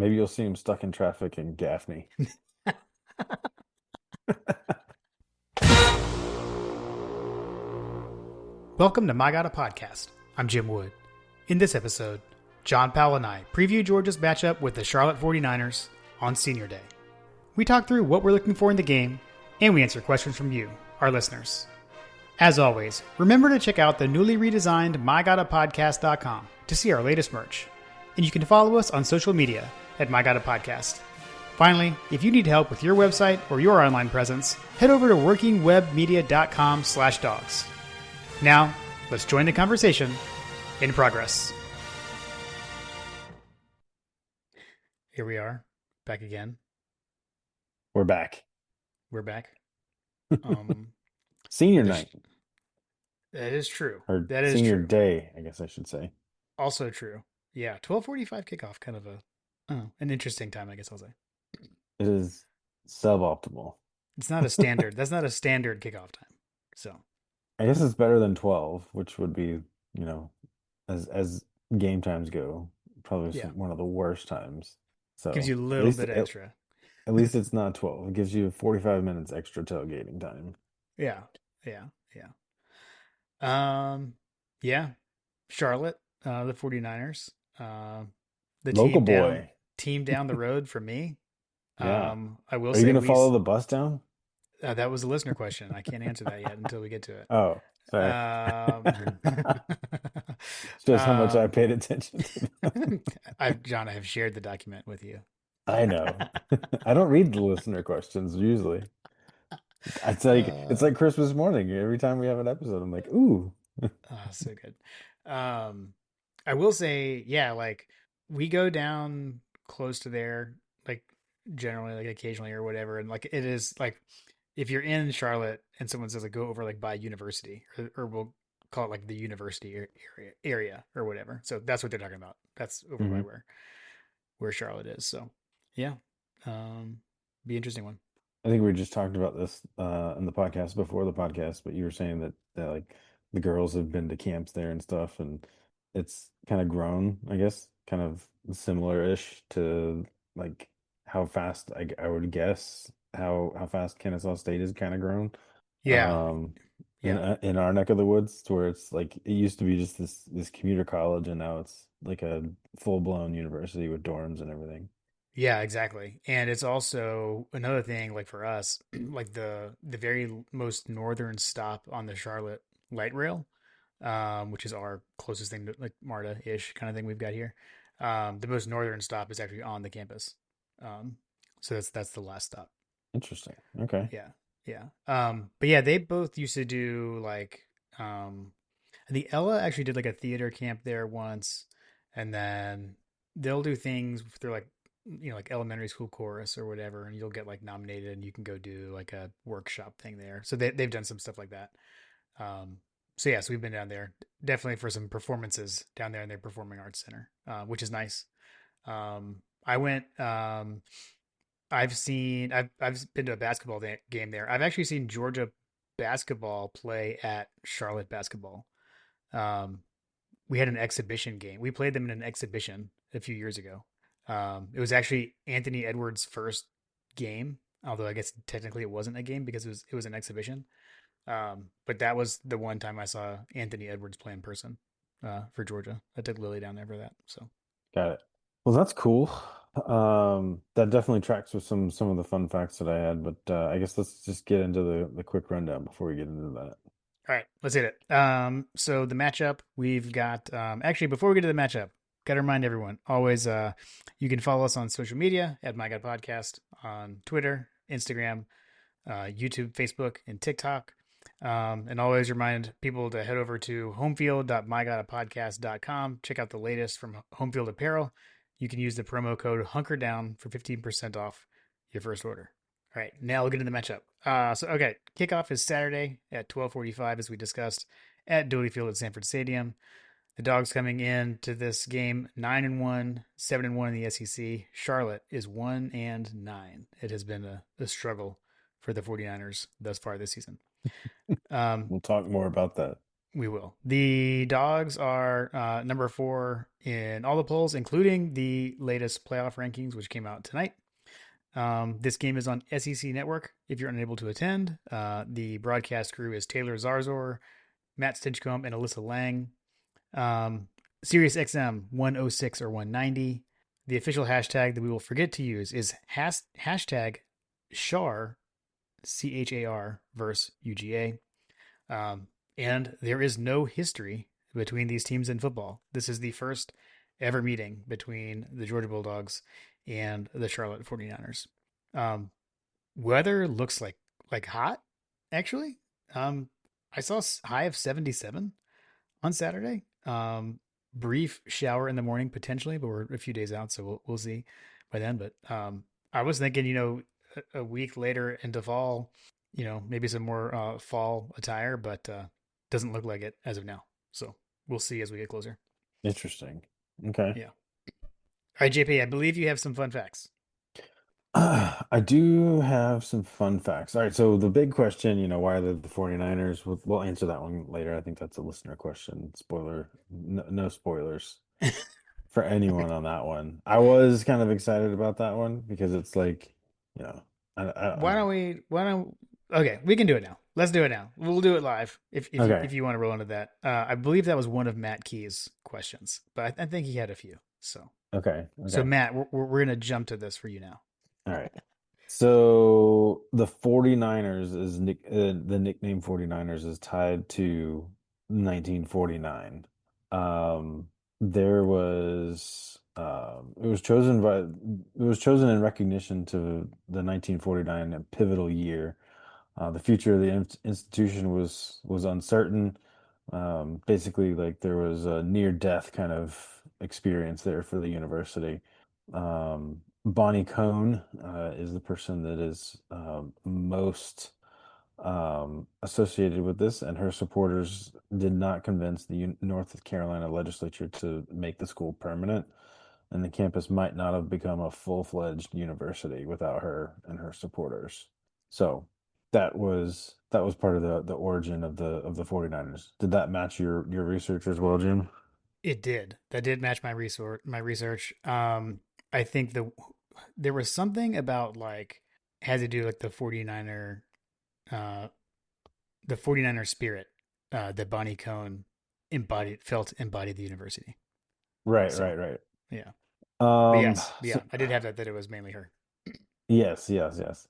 Maybe you'll see him stuck in traffic in Gaffney. Welcome to My God a Podcast. I'm Jim Wood. In this episode, John Powell and I preview Georgia's matchup with the Charlotte 49ers on Senior Day. We talk through what we're looking for in the game, and we answer questions from you, our listeners. As always, remember to check out the newly redesigned MyGottaPodcast.com to see our latest merch. And you can follow us on social media at MyGottaPodcast. Finally, if you need help with your website or your online presence, head over to workingwebmedia.com/dogs. Now, let's join the conversation in progress. Here we are, back again. We're back. We're back. Senior night. That is true. Or That is senior true. day, I guess I should say. Also true. Yeah, 12:45 kickoff, kind of an interesting time, I guess I'll say. It is suboptimal. It's not a standard. That's not a standard kickoff time. So I guess it's better than 12, which would be, as game times go, probably yeah, one of the worst times. gives So you a at little least bit extra. at least it's not 12. It gives you 45 minutes extra tailgating time. Yeah, yeah, yeah. Yeah. Charlotte, the 49ers, the Local boy. team down the road for me. Yeah. I will Are you say going to follow the bus down? that was a listener question. I can't answer that yet until we get to it. Oh, sorry. Um, Shows how much I paid attention to them. John, I have shared the document with you. I know. I don't read the listener questions usually. It's like Christmas morning. Every time we have an episode, I'm like, ooh. So good. I will say, yeah, like we go down close to there, like generally, like occasionally or whatever, and like it is like if you're in Charlotte and someone says like go over like by university, or we'll call it like the university area or whatever. So that's what they're talking about. That's over by hmm where Charlotte is. So yeah, be interesting one. I think we just talked about this in the podcast before the podcast, but you were saying that like the girls have been to camps there and stuff, and it's kind of grown, I guess, kind of similar-ish to like how fast I would guess how fast Kennesaw State has kind of grown. Yeah, Um, in yeah. in our neck of the woods, to where it's like it used to be just this commuter college, and now it's like a full-blown university with dorms and everything. Yeah, exactly. And it's also another thing, like for us, like the very most northern stop on the Charlotte light rail, which is our closest thing to like MARTA-ish kind of thing we've got here. The most northern stop is actually on the campus. Um, so that's the last stop. Interesting. Okay. Yeah, yeah. But yeah, they both used to do like I think Ella actually did like a theater camp there once, and then they'll do things through like like elementary school chorus or whatever, and you'll get like nominated and you can go do like a workshop thing there. So they've done some stuff like that. Um, so yeah, so we've been down there definitely for some performances down there in their performing arts center, which is nice. I went. I've been to a basketball game there. I've actually seen Georgia basketball play at Charlotte basketball. Um, we had an exhibition game. We played them in an exhibition a few years ago. It was actually Anthony Edwards' first game, although I guess technically it wasn't a game because it was an exhibition. But that was the one time I saw Anthony Edwards play in person for Georgia. I took Lily down there for that. So Got it. Well, that's cool. That definitely tracks with some of the fun facts that I had, but I guess let's just get into the quick rundown before we get into that. all right, let's hit it. So the matchup we've got. Actually, before we get to the matchup, got to remind everyone always. You can follow us on social media at My God Podcast on Twitter, Instagram, YouTube, Facebook, and TikTok. And always remind people to head over to homefield.mygottapodcast.com. Check out the latest from Homefield Apparel. You can use the promo code HunkerDown for 15% off your first order. All right, now we'll get into the matchup. Okay, kickoff is Saturday at 12:45, as we discussed, at Dooley Field at Sanford Stadium. The Dogs coming in to this game 9-1, 7-1 in the SEC. Charlotte is 1-9. It has been a struggle for the 49ers thus far this season. Um, We'll talk more about that. We will. The Dogs are number 4 in all the polls, including the latest playoff rankings, which came out tonight. This game is on SEC Network. If you're unable to attend, the broadcast crew is Taylor Zarzor, Matt Stinchcomb, and Alyssa Lang. Sirius XM 106 or 190. The official hashtag that we will forget to use is hashtag Char, CHAR, versus UGA. And there is no history between these teams in football. This is the first ever meeting between the Georgia Bulldogs and the Charlotte 49ers. Weather looks like hot, actually. I saw a high of 77 on Saturday. Brief shower in the morning potentially, but we're a few days out, so we'll see by then. But I was thinking, a week later into fall, maybe some more fall attire, but doesn't look like it as of now. So we'll see as we get closer. Interesting. Okay. Yeah. All right, JP, I believe you have some fun facts. I do have some fun facts. All right, so the big question, why are the 49ers? We'll answer that one later. I think that's a listener question. Spoiler, no, no spoilers for anyone on that one. I was kind of excited about that one because it's like, you know, I Why don't don't know. we? Why don't? Okay, we can do it now. Let's do it now. We'll do it live Okay, if you want to roll into that. I believe that was one of Matt Key's questions, but I think he had a few. So okay. Matt, we're gonna jump to this for you now. All right. So the 49ers the nickname 49ers is tied to 1949. There was it was chosen in recognition to the 1949 pivotal year. The future of the institution was uncertain. Basically, like there was a near death kind of experience there for the university. Bonnie Cone is the person that is most associated with this, and her supporters did not convince the North Carolina legislature to make the school permanent, and the campus might not have become a full-fledged university without her and her supporters. So that was part of the origin of the 49ers. Did that match your research as well, Jim? It did. That did match my research. I think there was something about like had to do like uh the 49er spirit that Bonnie Cone embodied the university. Right, So, right, right. yeah. But Um, yes, so yeah, I did have that it was mainly her. yes, yes, yes.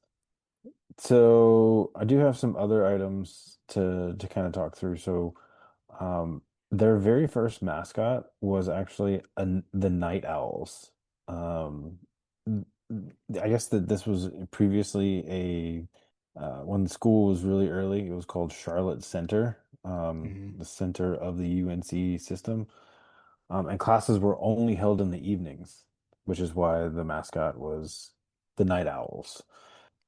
So I do have some other items to kind of talk through. So, their very first mascot was actually the Night Owls. Um, n- I guess that this was previously when the school was really early, it was called Charlotte Center, Hmm. the center of the UNC system. And classes were only held in the evenings, which is why the mascot was the Night Owls.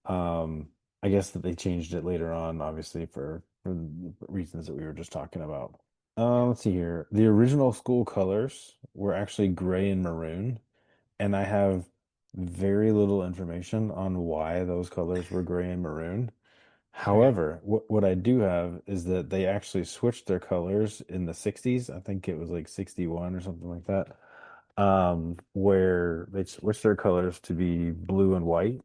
Um, I guess that they changed it later on, obviously for the reasons that we were just talking about. Yeah. Let's see here. The original school colors were actually gray and maroon, and I have very little information on why those colors were gray and maroon. Okay. However, what I do have is that they actually switched their colors in the 60s. I think it was like 61 or something like that. Where they switched their colors to be blue and white.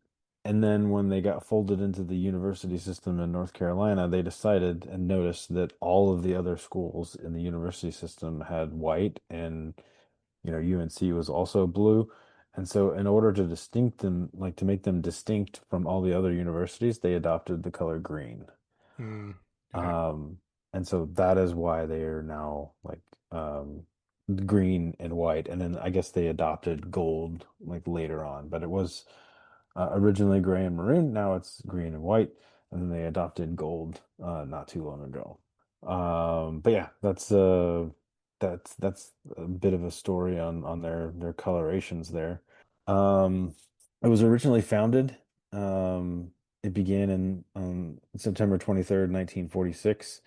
And then when they got folded into the university system in North Carolina, they decided and noticed that all of the other schools in the university system had white and UNC was also blue. And so in order to distinct them, like to make them distinct from all the other universities, they adopted the color green. Mm, okay. Um, and so that is why they are now like green and white. And then I guess they adopted gold like later on, but it was originally gray and maroon. Now it's green and white. And then they adopted gold not too long ago. But yeah, that's a bit of a story on their colorations there. Um, it was originally founded. It began in September 23rd, 1946.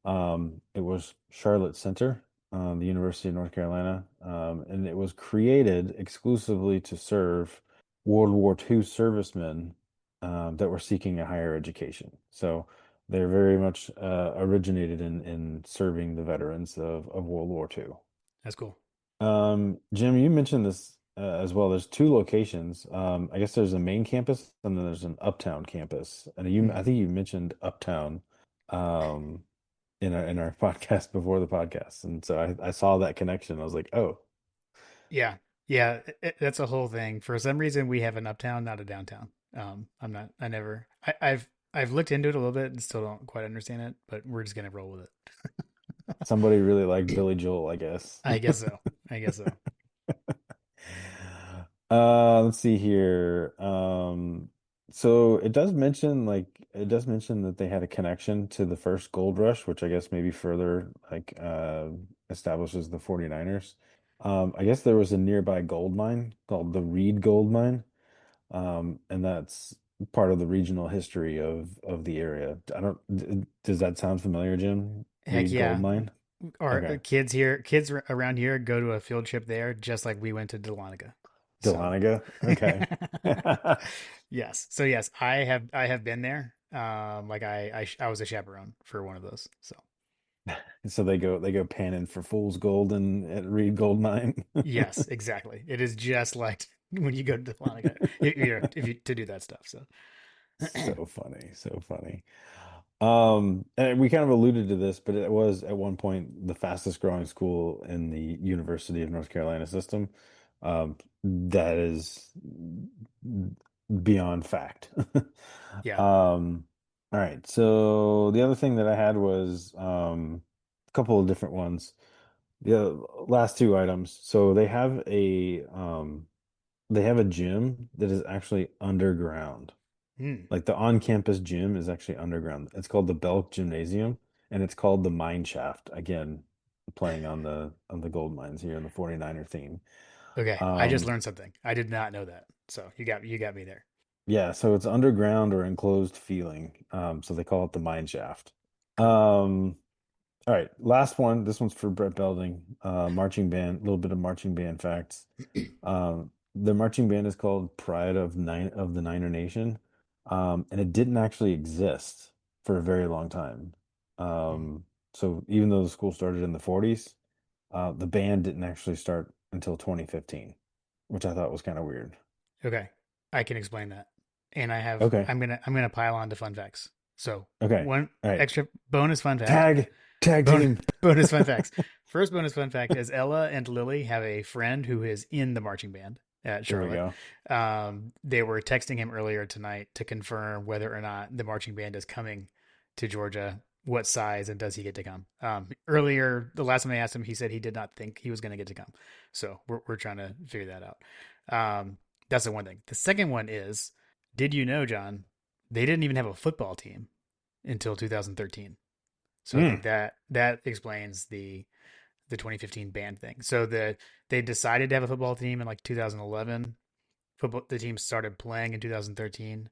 It was Charlotte Center, the University of North Carolina, and it was created exclusively to serve World War II servicemen that were seeking a higher education. So they're very much originated in serving the veterans of World War II. That's cool. Jim, you mentioned this as well. There's two locations. I guess there's a main campus and then there's an uptown campus. And Hmm. I think you mentioned uptown um, in our podcast before the podcast, and so I saw that connection. I was like, oh, Yeah, yeah, that's a whole thing. For some reason, we have an uptown, not a downtown. I'm not. I never. I've looked into it a little bit and still don't quite understand it, but we're just gonna roll with somebody really liked it. Billy Joel, I guess. I guess so. I guess so. Let's see here. So it does mention that they had a connection to the first gold rush, which I guess maybe further establishes the 49ers. I guess there was a nearby gold mine called the Reed Gold Mine. And that's part of the regional history of the area. Does that sound familiar, Jim? Heck Reed Gold yeah. Mine? Our Okay. kids around here go to a field trip there, just like we went to Dahlonega. So, Dahlonega? Okay. yes. So yes, I have been there. Like I was a chaperone for one of those. So So they go panning for fool's gold and at Reed Gold Mine. yes, exactly. It is just like when you go to Dahlonega, if you to do that stuff. So So funny, so funny. And we kind of alluded to this, but it was at one point the fastest growing school in the University of North Carolina system. That is beyond fact. yeah. Um, all right. So the other thing that I had was a couple of different ones. The last two items. So they have a gym that is actually underground. Hmm. Like the on-campus gym is actually underground. It's called the Belk Gymnasium, and it's called the Mine Shaft. Again, playing on the gold mines here in the 49er theme. Okay. I just Um, learned something. I did not know that. So you got me there. yeah, so it's underground or enclosed feeling. So they call it the Mine Shaft. Cool. All right, last one. This one's for Brett Belding. Marching band, a little bit of marching band facts. The marching band is called Pride of the Niner Nation, and it didn't actually exist for a very long time. Hmm. So even though the school started in the 40s, the band didn't actually start until 2015, which I thought was kind of weird. Okay, I can explain that. And Okay, I'm gonna pile on to fun facts. So okay, one all right. extra bonus fun fact. Tag Bonus team. bonus fun facts. First bonus fun fact is Ella and Lily have a friend who is in the marching band at There we Charlotte. go. They were texting him earlier tonight to confirm whether or not the marching band is coming to Georgia, what size, and does he get to come? Earlier, the last time I asked him, he said he did not think he was going to get to come. So we're trying to figure that out. That's the one thing. The second one is, did you know, John, they didn't even have a football team until 2013. So I think Mm, that explains the 2015 band thing. So they decided to have a football team in like 2011. Football the team started playing in 2013,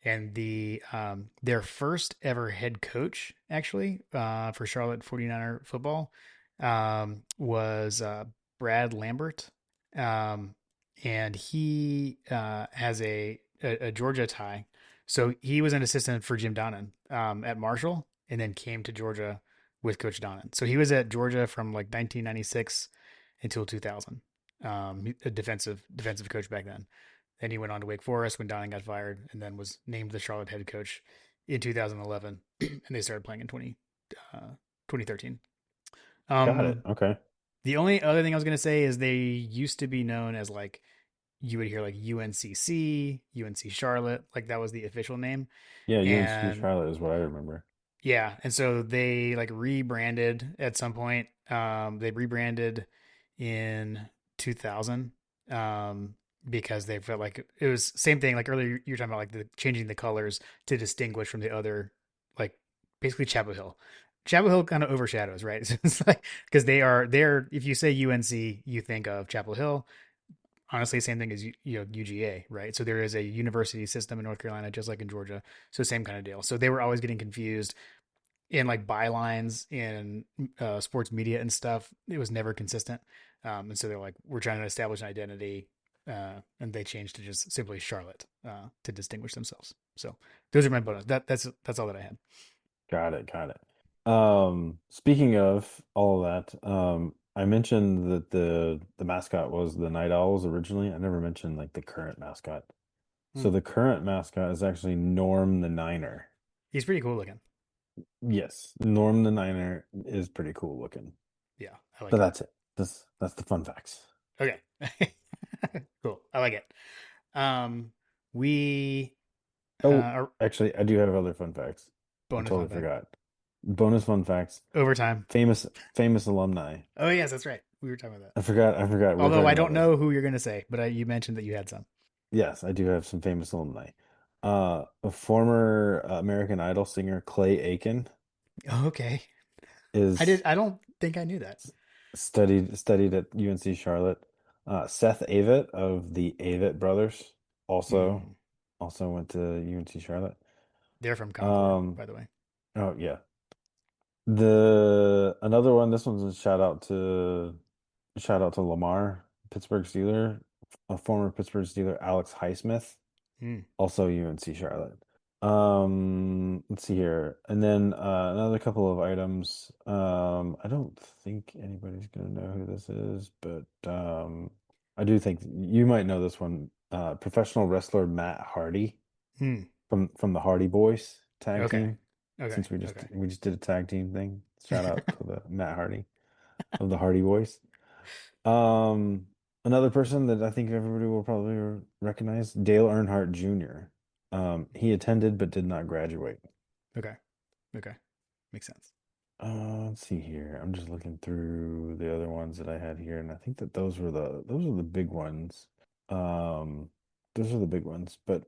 and their first ever head coach actually for Charlotte 49er football was Brad Lambert, um, and he has a Georgia tie. So he was an assistant for Jim Donnan at Marshall, and then came to Georgia with Coach Donnan. So he was at Georgia from like 1996 until 2000. A defensive coach back then. Then he went on to Wake Forest when Donnan got fired, and then was named the Charlotte head coach in 2011, and they started playing in 2013. got it. Um, Okay. the only other thing I was going to say is they used to be known as like you would hear like UNCC, UNC Charlotte, like that was the official name. Yeah, UNC And Charlotte is what I remember. yeah, and so they like rebranded at some point. They rebranded in 2000 because they felt like it was same thing. Like earlier, you were talking about like the changing the colors to distinguish from the other, like basically Chapel Hill. Chapel Hill kind of overshadows, right? So it's like because they're if you say UNC, you think of Chapel Hill. Honestly, same thing as UGA, right? So there is a university system in North Carolina, just like in Georgia. So same kind of deal. So they were always getting confused in like bylines in sports media and stuff. It was never consistent, and so they're like, we're trying to establish an identity, and they changed to just simply Charlotte to distinguish themselves. So those are my bonus. That's all that I had. Got it. Got it. Speaking of all of that, I mentioned that the mascot was the Night Owls originally. I never mentioned like the current mascot. So Hmm. the current mascot is actually Norm the Niner. He's pretty cool looking. Yes, Norm the Niner is pretty cool looking. Yeah, I like But it. that's it. That's the fun facts. Okay. Cool. I like it. Um, we Oh, are actually, I do have other fun facts. I bonus totally fun fact. forgot. Bonus fun facts. Overtime. Famous alumni. Oh yes, that's right. We were talking about that. I forgot. We were Although talking I about don't this. know who you're gonna say, but you mentioned that you had some. Yes, I do have some famous alumni. A former American Idol singer, Clay Aiken, Okay. is I don't think I knew that. studied at UNC Charlotte. Seth Avett of the Avett Brothers also Hmm. also went to UNC Charlotte. They're from Concord, Um, by the way. oh yeah. The another one, this one's a shout out to Lamar, Pittsburgh Steeler, a former Pittsburgh Steeler, Alex Highsmith, Hmm. also UNC Charlotte. Let's see here. And then another couple of items. I don't think anybody's gonna know who this is, but I do think you might know this one. Professional wrestler Matt Hardy Hmm. from the Hardy Boys tag Okay. team. Okay. Since we just Okay. we just did a tag team thing. Shout out to the Matt Hardy of the Hardy Boys. Um, Another person that I think everybody will probably recognize, Dale Earnhardt Jr. He attended but did not graduate. Okay. Okay. Makes sense. Let's see here. I'm just looking through the other ones that I had here, and I think that those are the big ones. Um, those are the big ones. But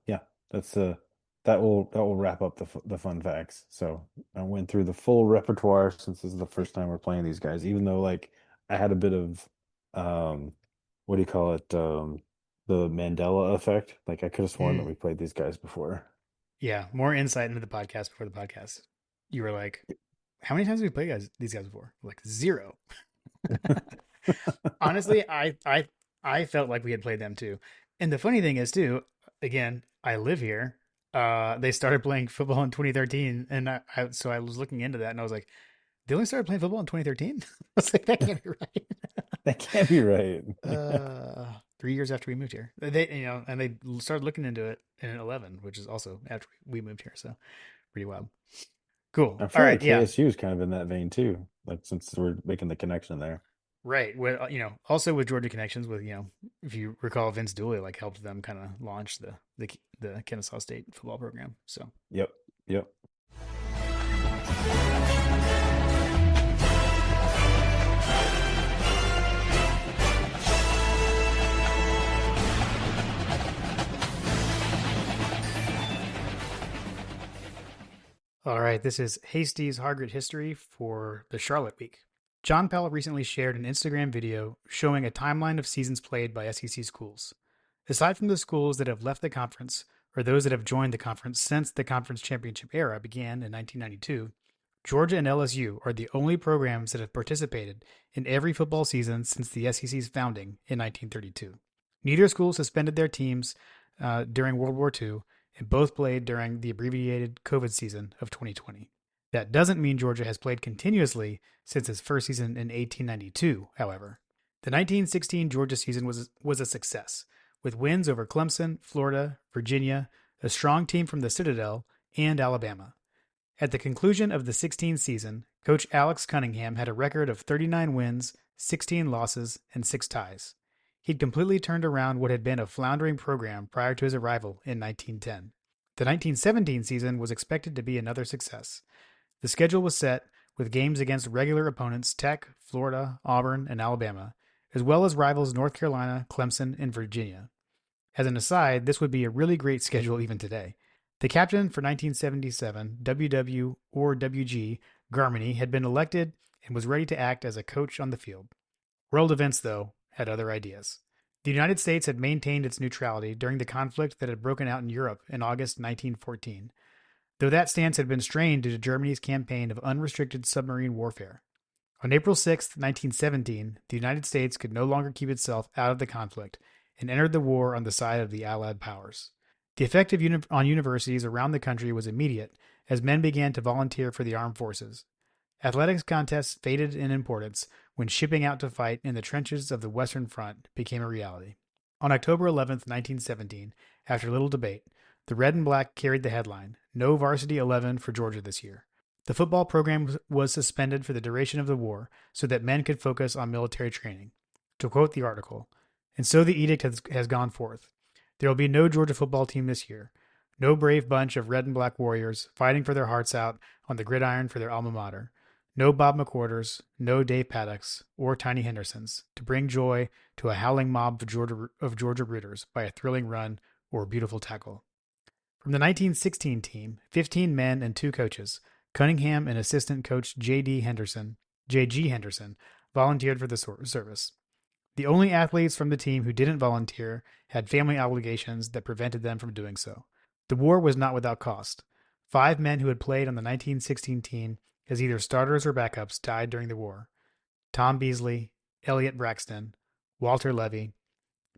yeah, that's that will wrap up the fun facts. So I went through the full repertoire since this is the first time we're playing these guys. Even though like I had a bit of um, what do you call it? The Mandela effect. Like I could have sworn that Hmm. we played these guys before. Yeah. More insight into the podcast before the podcast. You were like, how many times have we played these guys before? Like zero. Honestly, I felt like we had played them too. And the funny thing is too, again, I live here. They started playing football in 2013, and so I was looking into that, and I was like, they only started playing football in 2013. I was like, that can't be right. That can't be right. 3 years after we moved here, and they started looking into it in 11, which is also after we moved here. So pretty wild. Cool. I All feel right. like Yeah. KSU is kind of in that vein too. Like since we're making the connection there. Right. With also with Georgia connections, with if you recall, Vince Dooley like helped them kind of launch the Kennesaw State football program. So Yep. Yep. all right, this is Hasty's Hargret history for the Charlotte week. John Pell recently shared an Instagram video showing a timeline of seasons played by SEC schools. Aside from the schools that have left the conference or those that have joined the conference since the conference championship era began in 1992, Georgia and LSU are the only programs that have participated in every football season since the SEC's founding in 1932. Neither school suspended their teams during World War II, and both played during the abbreviated COVID season of 2020. That doesn't mean Georgia has played continuously since its first season in 1892, however. The 1916 Georgia season was a success, with wins over Clemson, Florida, Virginia, a strong team from the Citadel, and Alabama. At the conclusion of the 16 season, Coach Alex Cunningham had a record of 39 wins, 16 losses, and 6 ties. He'd completely turned around what had been a floundering program prior to his arrival in 1910. The 1917 season was expected to be another success. The schedule was set with games against regular opponents Tech, Florida, Auburn, and Alabama, as well as rivals North Carolina, Clemson, and Virginia. As an aside, this would be a really great schedule even today. The captain for 1977, WW or WG Garmany, had been elected and was ready to act as a coach on the field. World events, though, had other ideas. The United States had maintained its neutrality during the conflict that had broken out in Europe in August 1914, though that stance had been strained due to Germany's campaign of unrestricted submarine warfare. On April 6, 1917, the United States could no longer keep itself out of the conflict and entered the war on the side of the Allied powers. The effect on universities around the country was immediate, as men began to volunteer for the armed forces. Athletics contests faded in importance when shipping out to fight in the trenches of the Western Front became a reality. On October 11th, 1917, after little debate, the red and black carried the headline, "No Varsity 11 for Georgia this year." The football program was suspended for the duration of the war so that men could focus on military training. To quote the article, and so the edict has gone forth. There will be no Georgia football team this year. No brave bunch of red and black warriors fighting for their hearts out on the gridiron for their alma mater. No Bob McWhorters, no Dave Paddocks, or Tiny Hendersons to bring joy to a howling mob of Georgia rooters by a thrilling run or a beautiful tackle. From the 1916 team, 15 men and 2 coaches, Cunningham and assistant coach J.G. Henderson, volunteered for the service. The only athletes from the team who didn't volunteer had family obligations that prevented them from doing so. The war was not without cost. 5 men who had played on the 1916 team as either starters or backups died during the war. Tom Beasley, Elliot Braxton, Walter Levy,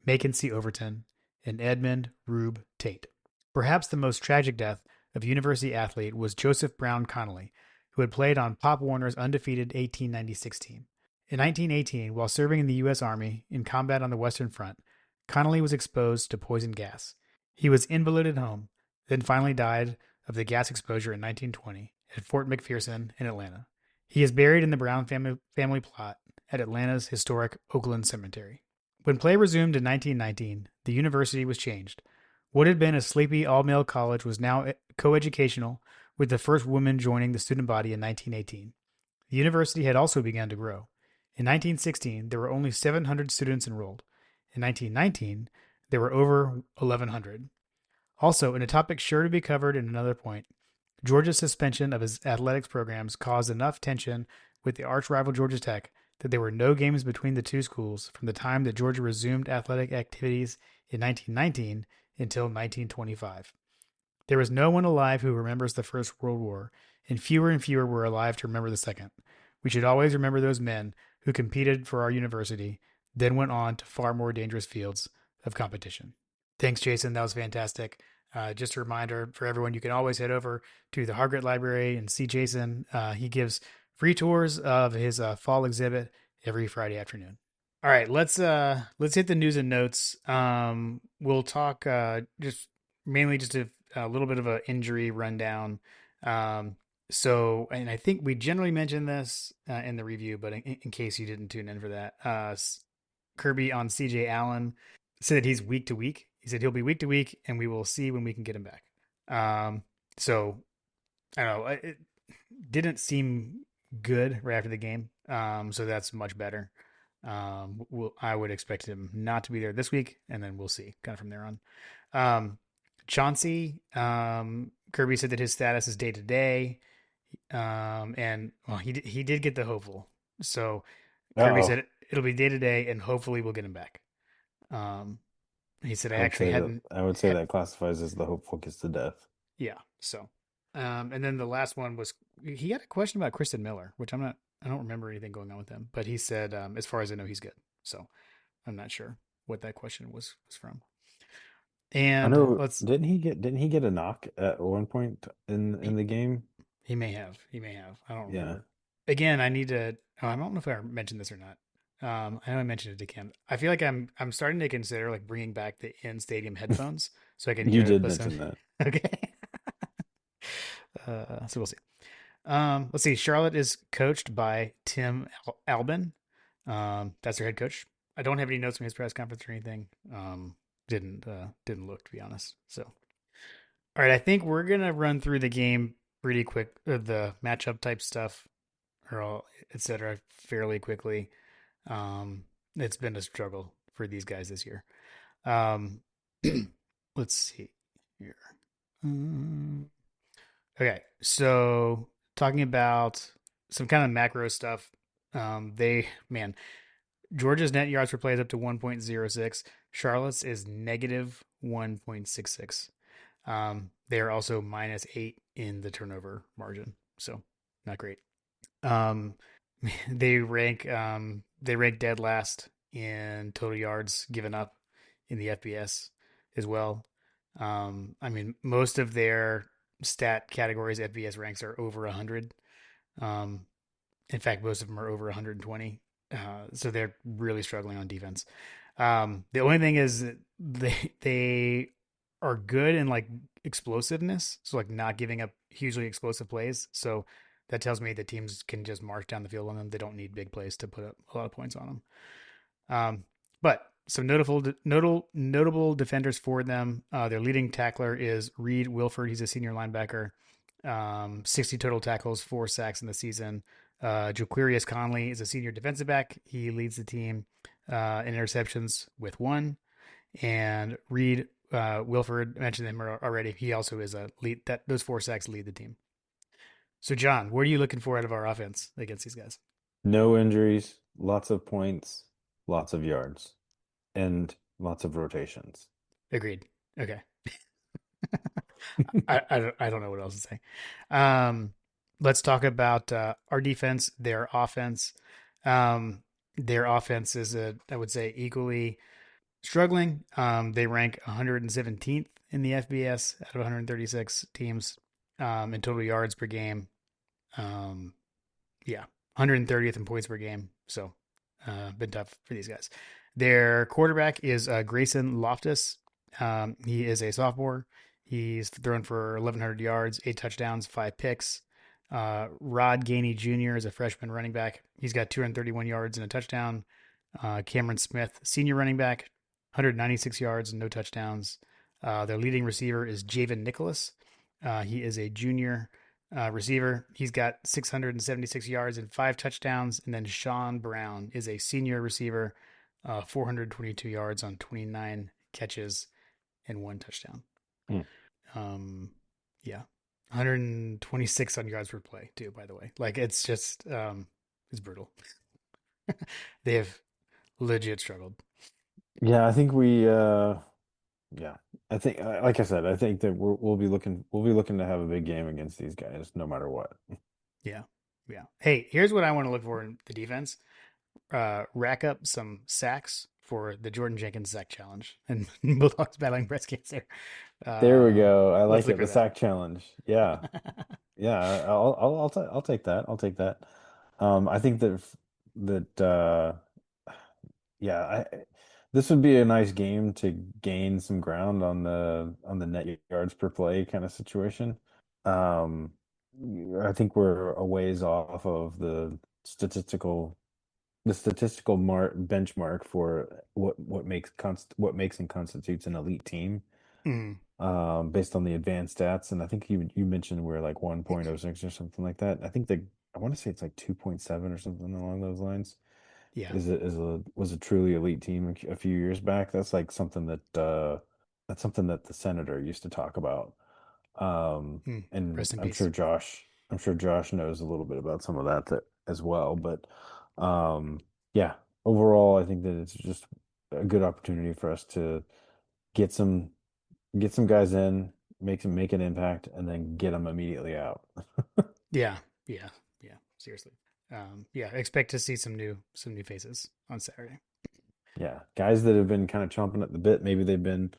Macon C. Overton, and Edmund Rube Tate. Perhaps the most tragic death of university athlete was Joseph Brown Connolly, who had played on Pop Warner's undefeated 1896 team. In 1918, while serving in the U.S. Army in combat on the Western Front, Connolly was exposed to poison gas. He was invalided home, then finally died of the gas exposure in 1920 at Fort McPherson in Atlanta. He is buried in the Brown family plot at Atlanta's historic Oakland Cemetery. When play resumed in 1919, the university was changed. What had been a sleepy all-male college was now coeducational, with the first woman joining the student body in 1918. The university had also begun to grow. In 1916, there were only 700 students enrolled. In 1919, there were over 1,100. Also, in a topic sure to be covered in another point, Georgia's suspension of his athletics programs caused enough tension with the arch-rival Georgia Tech that there were no games between the two schools from the time that Georgia resumed athletic activities in 1919 until 1925. There was no one alive who remembers the First World War, and fewer were alive to remember the Second. We should always remember those men who competed for our university, then went on to far more dangerous fields of competition. Thanks, Jason. That was fantastic. Just a reminder for everyone, you can always head over to the Hargret Library and see Jason. He gives free tours of his fall exhibit every Friday afternoon. All right, let's hit the news and notes. We'll talk just a little bit of an injury rundown. So, and I think we generally mention this in the review, but in case you didn't tune in for that, Kirby on CJ Allen said that he's week to week. He said he'll be week to week, and we will see when we can get him back. So I don't know. It didn't seem good right after the game. So that's much better. I would expect him not to be there this week, and then we'll see kind of from there on. Chauncey, Kirby said that his status is day to day. And well, he did get the hopeful. So Kirby said it'll be day to day, and hopefully we'll get him back. He said I would say that classifies as the hopeful gets to death. Yeah. So, and then the last one was he had a question about Kristen Miller, which I don't remember anything going on with him, but he said, as far as I know, he's good. So I'm not sure what that question was from. And I know, didn't he get a knock at one point in the game? He may have. I don't remember. Again, I need to. I don't know if I mentioned this or not. I know I mentioned it to Kim. I feel like I'm starting to consider like bringing back the in-stadium headphones so I can hear. You did mention that. Okay. So we'll see. Let's see. Charlotte is coached by Tim Albin. That's their head coach. I don't have any notes from his press conference or anything. Didn't look, to be honest. So, all right. I think we're gonna run through the game pretty quick. The matchup type stuff, or etc. fairly quickly. It's been a struggle for these guys this year. Let's see here. Okay, so talking about some kind of macro stuff. Georgia's net yards per play is up to 1.06. Charlotte's is negative 1.66. They are also -8 in the turnover margin, so not great. They rank dead last in total yards given up in the FBS as well. I mean, most of their stat categories FBS ranks are over 100. Um, in fact, most of them are over 120. So they're really struggling on defense. The only thing is that they are good in like explosiveness, so like not giving up hugely explosive plays. So that tells me that teams can just march down the field on them. They don't need big plays to put up a lot of points on them. But some notable defenders for them. Their leading tackler is Reed Wilford. He's a senior linebacker. 60 total tackles, 4 sacks in the season. Jaquarius Conley is a senior defensive back. He leads the team in interceptions with 1. And Reed Wilford, I mentioned him already. He also is a lead. That those 4 sacks lead the team. So, John, what are you looking for out of our offense against these guys? No injuries, lots of points, lots of yards, and lots of rotations. Agreed. Okay. I don't know what else to say. Um, let's talk about our defense, their offense. Their offense is I would say equally struggling. They rank 117th in the FBS out of 136 teams in total yards per game. Um, yeah, 130th in points per game. So, been tough for these guys. Their quarterback is Grayson Loftus. He is a sophomore. He's thrown for 1,100 yards, 8 touchdowns, 5 picks. Rod Gainey Jr. is a freshman running back. He's got 231 yards and a touchdown. Cameron Smith, senior running back, 196 yards and no touchdowns. Their leading receiver is Javen Nicholas. He is a junior receiver. He's got 676 yards and 5 touchdowns. And then Sean Brown is a senior receiver, 422 yards on 29 catches and 1 touchdown. Hmm. Yeah, 126 on yards per play too. By the way, like it's just it's brutal. They have legit struggled. Yeah, I think yeah, I think like I said, I think that we'll be looking to have a big game against these guys no matter what. Yeah, yeah. Hey, here's what I want to look for in the defense: rack up some sacks for the Jordan Jenkins sack challenge and Bulldogs battling breast cancer. There we go. I Let's like look it. for The that. sack challenge. Yeah. Yeah, I'll take that. I'll take that. I think that yeah, this would be a nice game to gain some ground on the net yards per play kind of situation. Um, I think we're a ways off of the statistical benchmark for what makes and constitutes an elite team. Mm, Based on the advanced stats, and I think you mentioned we're like 1.06 or something like that. I want to say it's like 2.7 or something along those lines. yeah. Was a truly elite team a few years back. That's something that the senator used to talk about. And Rest in peace. I'm sure Josh knows a little bit about some of that as well. But yeah, overall, I think that it's just a good opportunity for us to get some get some guys in, make an impact, and then get them immediately out. Yeah, yeah, yeah. Seriously. Yeah. Expect to see some new faces on Saturday. Yeah, guys that have been kind of chomping at the bit. Maybe they've been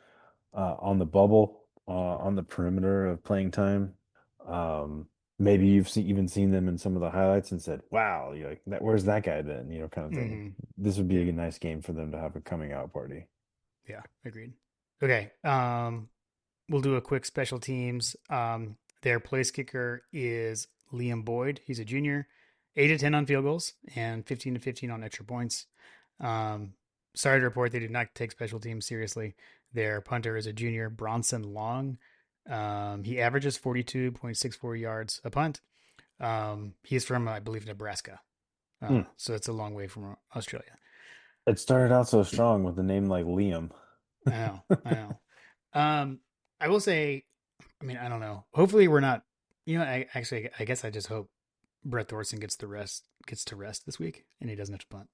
on the bubble, on the perimeter of playing time. Maybe even seen them in some of the highlights and said, "Wow, you're like that. Where's that guy been?" You know, kind of thing. Hmm. This would be a nice game for them to have a coming out party. Yeah, agreed. Okay. We'll do a quick special teams. Their place kicker is Liam Boyd. He's a junior, 8 of 10 on field goals and 15 of 15 on extra points. Um, sorry to report they do not take special teams seriously. Their punter is a junior, Bronson Long. He averages 42.64 yards a punt. He's from, I believe, Nebraska. Hmm. So it's a long way from Australia. It started out so strong with a name like Liam. I know. I know. I will say, I mean, I don't know. Hopefully, we're not. I guess I just hope Brett Thorson gets to rest this week, and he doesn't have to punt.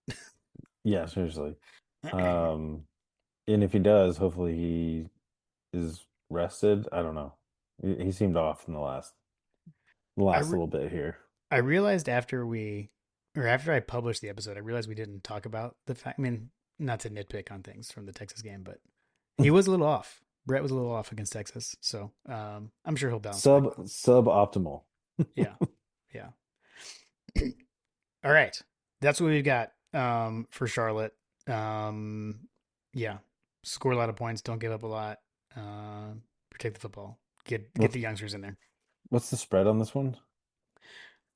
Yeah, seriously. Um, and if he does, hopefully he is rested. I don't know. He seemed off in the I last re- little bit here. I realized after I published the episode, I realized we didn't talk about the fact. I mean, not to nitpick on things from the Texas game, but he was a little off. Brett was a little off against Texas, so I'm sure he'll bounce back. Suboptimal. Yeah, yeah. All right, that's what we've got for Charlotte. Um, yeah, score a lot of points, don't give up a lot, protect the football, get What's the youngsters in there. what's the spread on this one?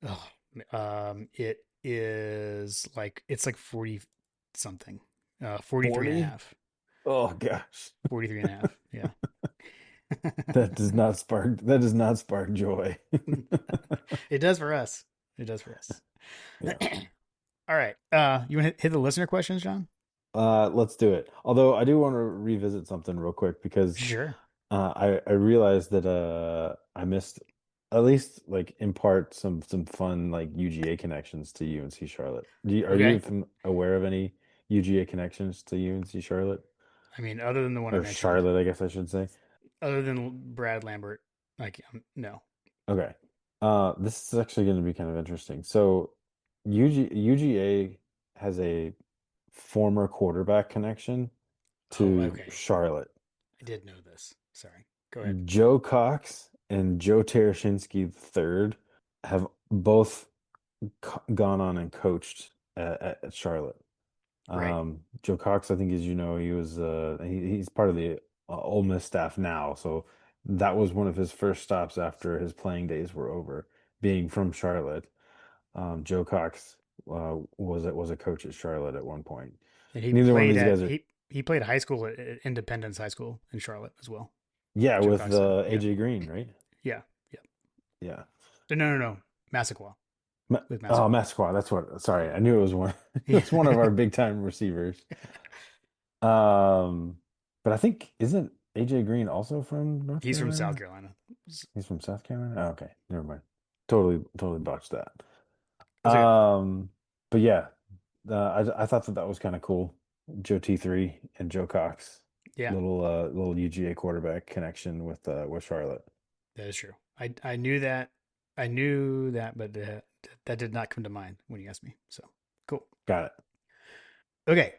Oh, it is like it's like 40 something, 43 and a 40? half, Oh gosh. 43 and a half. That does not spark joy. Yeah. It does for us. It does for us. Yeah. All right. You want to hit the listener questions, John? Let's do it. Although I do want to revisit something real quick because Sure. I realized that I missed at least like in part some fun like UGA connections to UNC Charlotte. Are you Okay. aware of any UGA connections to UNC Charlotte I mean, other than the one I or mentioned, Charlotte, I guess I should say. other than Brad Lambert, like no. Okay. This is actually going to be kind of interesting. So UGA has a former quarterback connection Oh, to okay. Charlotte. I did know this. Sorry. Go ahead. Joe Cox and Joe Tereshinski III have both gone on and coached at Charlotte. Right. Joe Cox, I think, as you know, he's part of the Ole Miss staff now. So that was one of his first stops after his playing days were over, being from Charlotte. Joe Cox was a coach at Charlotte at one point. And he Neither one of played these at guys are, he played high school at Independence High School in Charlotte as well. yeah, Joe with Cox did. Yeah. AJ Green, right? Yeah. Yeah. Yeah. No. Massaquoi with Oh, Massaquoi. Massaquoi. That's what. Sorry, I knew it was one. It Yeah. was one of our big time receivers. Um, but I think isn't AJ Green also from North He's from South Carolina? Carolina. He's from South Carolina. Oh, okay, never mind. Totally botched that. That's okay. Um, but yeah, I thought that was kind of cool. Joe T3 and Joe Cox, Yeah, little UGA quarterback connection with Charlotte. that is true. I knew that. I knew that, but that did not come to mind when you asked me. So cool. Got it. Okay.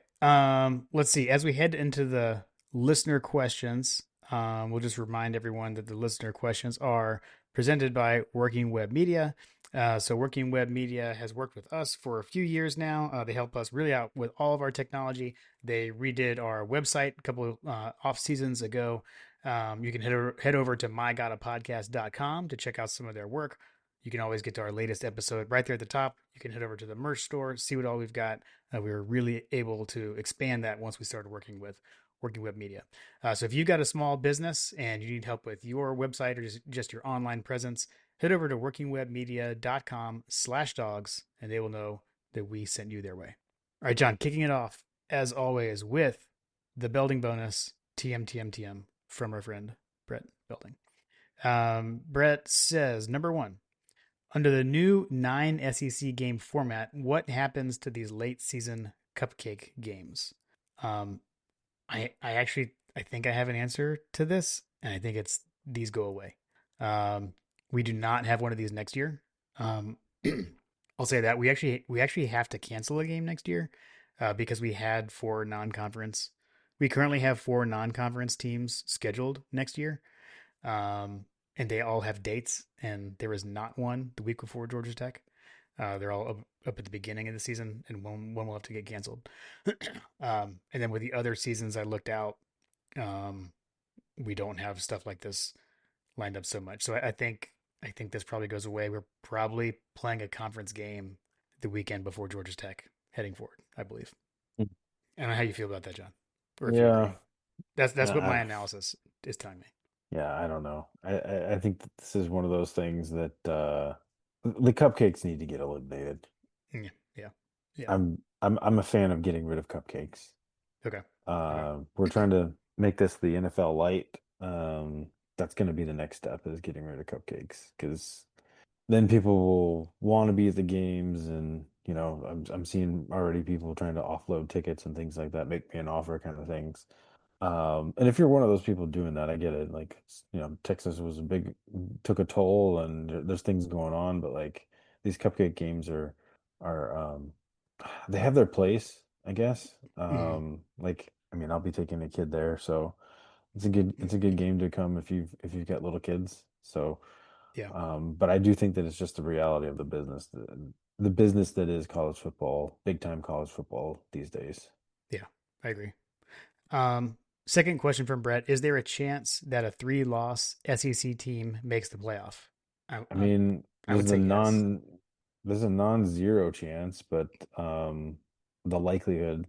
Let's see. As we head into the listener questions, we'll just remind everyone that the listener questions are presented by Working Web Media. So Working Web Media has worked with us for a few years now. They help us really out with all of our technology. They redid our website a couple of off seasons ago. You can head over to mygodapodcast.com to check out some of their work. You can always get to our latest episode right there at the top. You can head over to the merch store, see what all we've got. We were really able to expand that once we started working with Working Web Media. So if you've got a small business and you need help with your website or just your online presence, head over to workingwebmedia.com/dogs and they will know that we sent you their way. All right, John, kicking it off as always with the Belding bonus TM from our friend Brett Belding. Brett says, number one, under the new 9 SEC game format, what happens to these late season cupcake games? Um, I actually I think I have an answer to this, and I think it's these go away. Um, we do not have one of these next year. Um, I'll say that we actually have to cancel a game next year because we had 4 non-conference. We currently have 4 non-conference teams scheduled next year, and they all have dates, and there is not one the week before Georgia Tech. They're all up at the beginning of the season, and one will have to get canceled. And then with the other seasons I looked out, um, we don't have stuff like this lined up so much. So I think this probably goes away. We're probably playing a conference game the weekend before Georgia Tech heading forward, I believe. I don't know how you feel about that, John, or if you Yeah. agree. That's what my I, analysis is telling me. Yeah, I don't know. I think that this is one of those things that the cupcakes need to get eliminated. Yeah, yeah, yeah. I'm a fan of getting rid of cupcakes. Okay, okay. We're trying to make this the NFL light. That's going to be the next step is getting rid of cupcakes because then people will want to be at the games and I'm seeing already people trying to offload tickets and things like that, make me an offer kind of things. And if you're one of those people doing that, I get it. Like, Texas was took a toll and there's things going on, but like these cupcake games are they have their place, I guess. Mhm. Like, I mean, I'll be taking a kid there, so it's a good game to come if you've got little kids. So, Yeah, but I do think that it's just the reality of the business that is college football, big time college football these days. yeah, I agree. Um, Second question from Brett: Is there a chance that a three-loss SEC team makes the playoff? I, I I, mean, I would say yes. there's a non-zero chance, but the likelihood,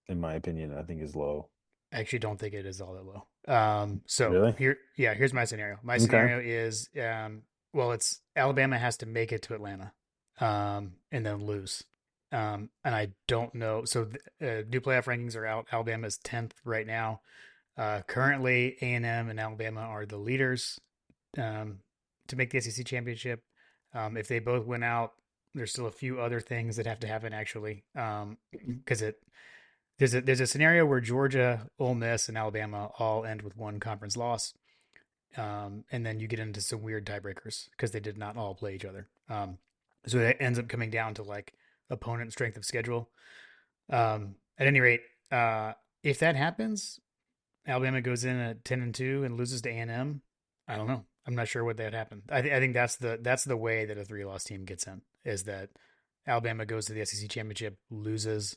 in my opinion, I think is low. I actually don't think it is all that low. So Really? here's my scenario. My Okay. scenario is, well, it's Alabama has to make it to Atlanta, and then lose. And I don't know. So new playoff rankings are out. Alabama's 10th right now. Currently, A&M and Alabama are the leaders um, to make the SEC championship. If they both win out, there's still a few other things that have to happen actually, because it there's a scenario where Georgia, Ole Miss, and Alabama all end with one conference loss, and then you get into some weird tiebreakers because they did not all play each other. So it ends up coming down to like opponent strength of schedule. At any rate, if that happens, Alabama goes in at 10-2 and loses to A&M. I don't know. I'm not sure what that happened. I think that's the way that a three-loss team gets in, is that Alabama goes to the SEC championship, loses,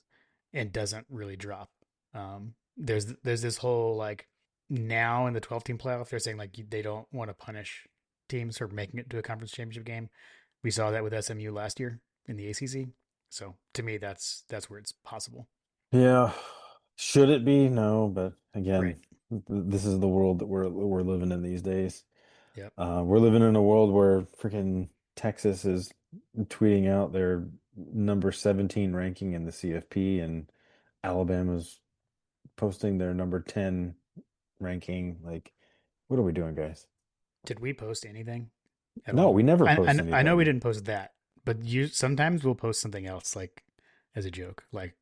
and doesn't really drop. There's this whole like, now in the 12 team playoff, they're saying like they don't want to punish teams for making it to a conference championship game. We saw that with SMU last year in the ACC. So to me, that's where it's possible. Yeah. Should it be? No, but Right. again, this is the world that we're living in these days. Yep. We're living in a world where freaking Texas is tweeting out their number 17 ranking in the CFP, and Alabama's posting their number 10 ranking. Like, what are we doing, guys? Did we post anything at No, all? we never I, post I know we anything. didn't post that, but you sometimes we'll post something else like as a joke. Like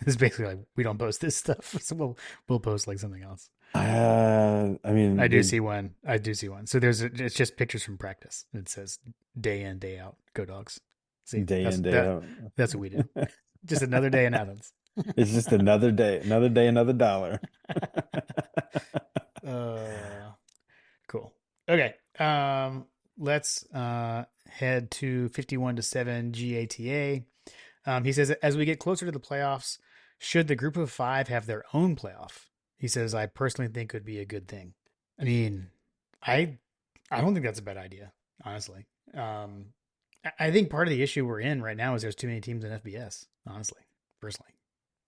it's basically like we don't post this stuff, so we'll post like something else. I mean, the I do see one. So it's just pictures from practice. It says day in day out. Go dogs. See, day in, day out. that's what we do. Just another day in Athens. It's just another day, another dollar. uh, cool. Okay. Let's head to 51-7 GATA. He says, as we get closer to the playoffs, should the group of five have their own playoff? He says, I personally think would be a good thing. I mean, I I don't think that's a bad idea, honestly. I think part of the issue we're in right now is there's too many teams in FBS, honestly, personally.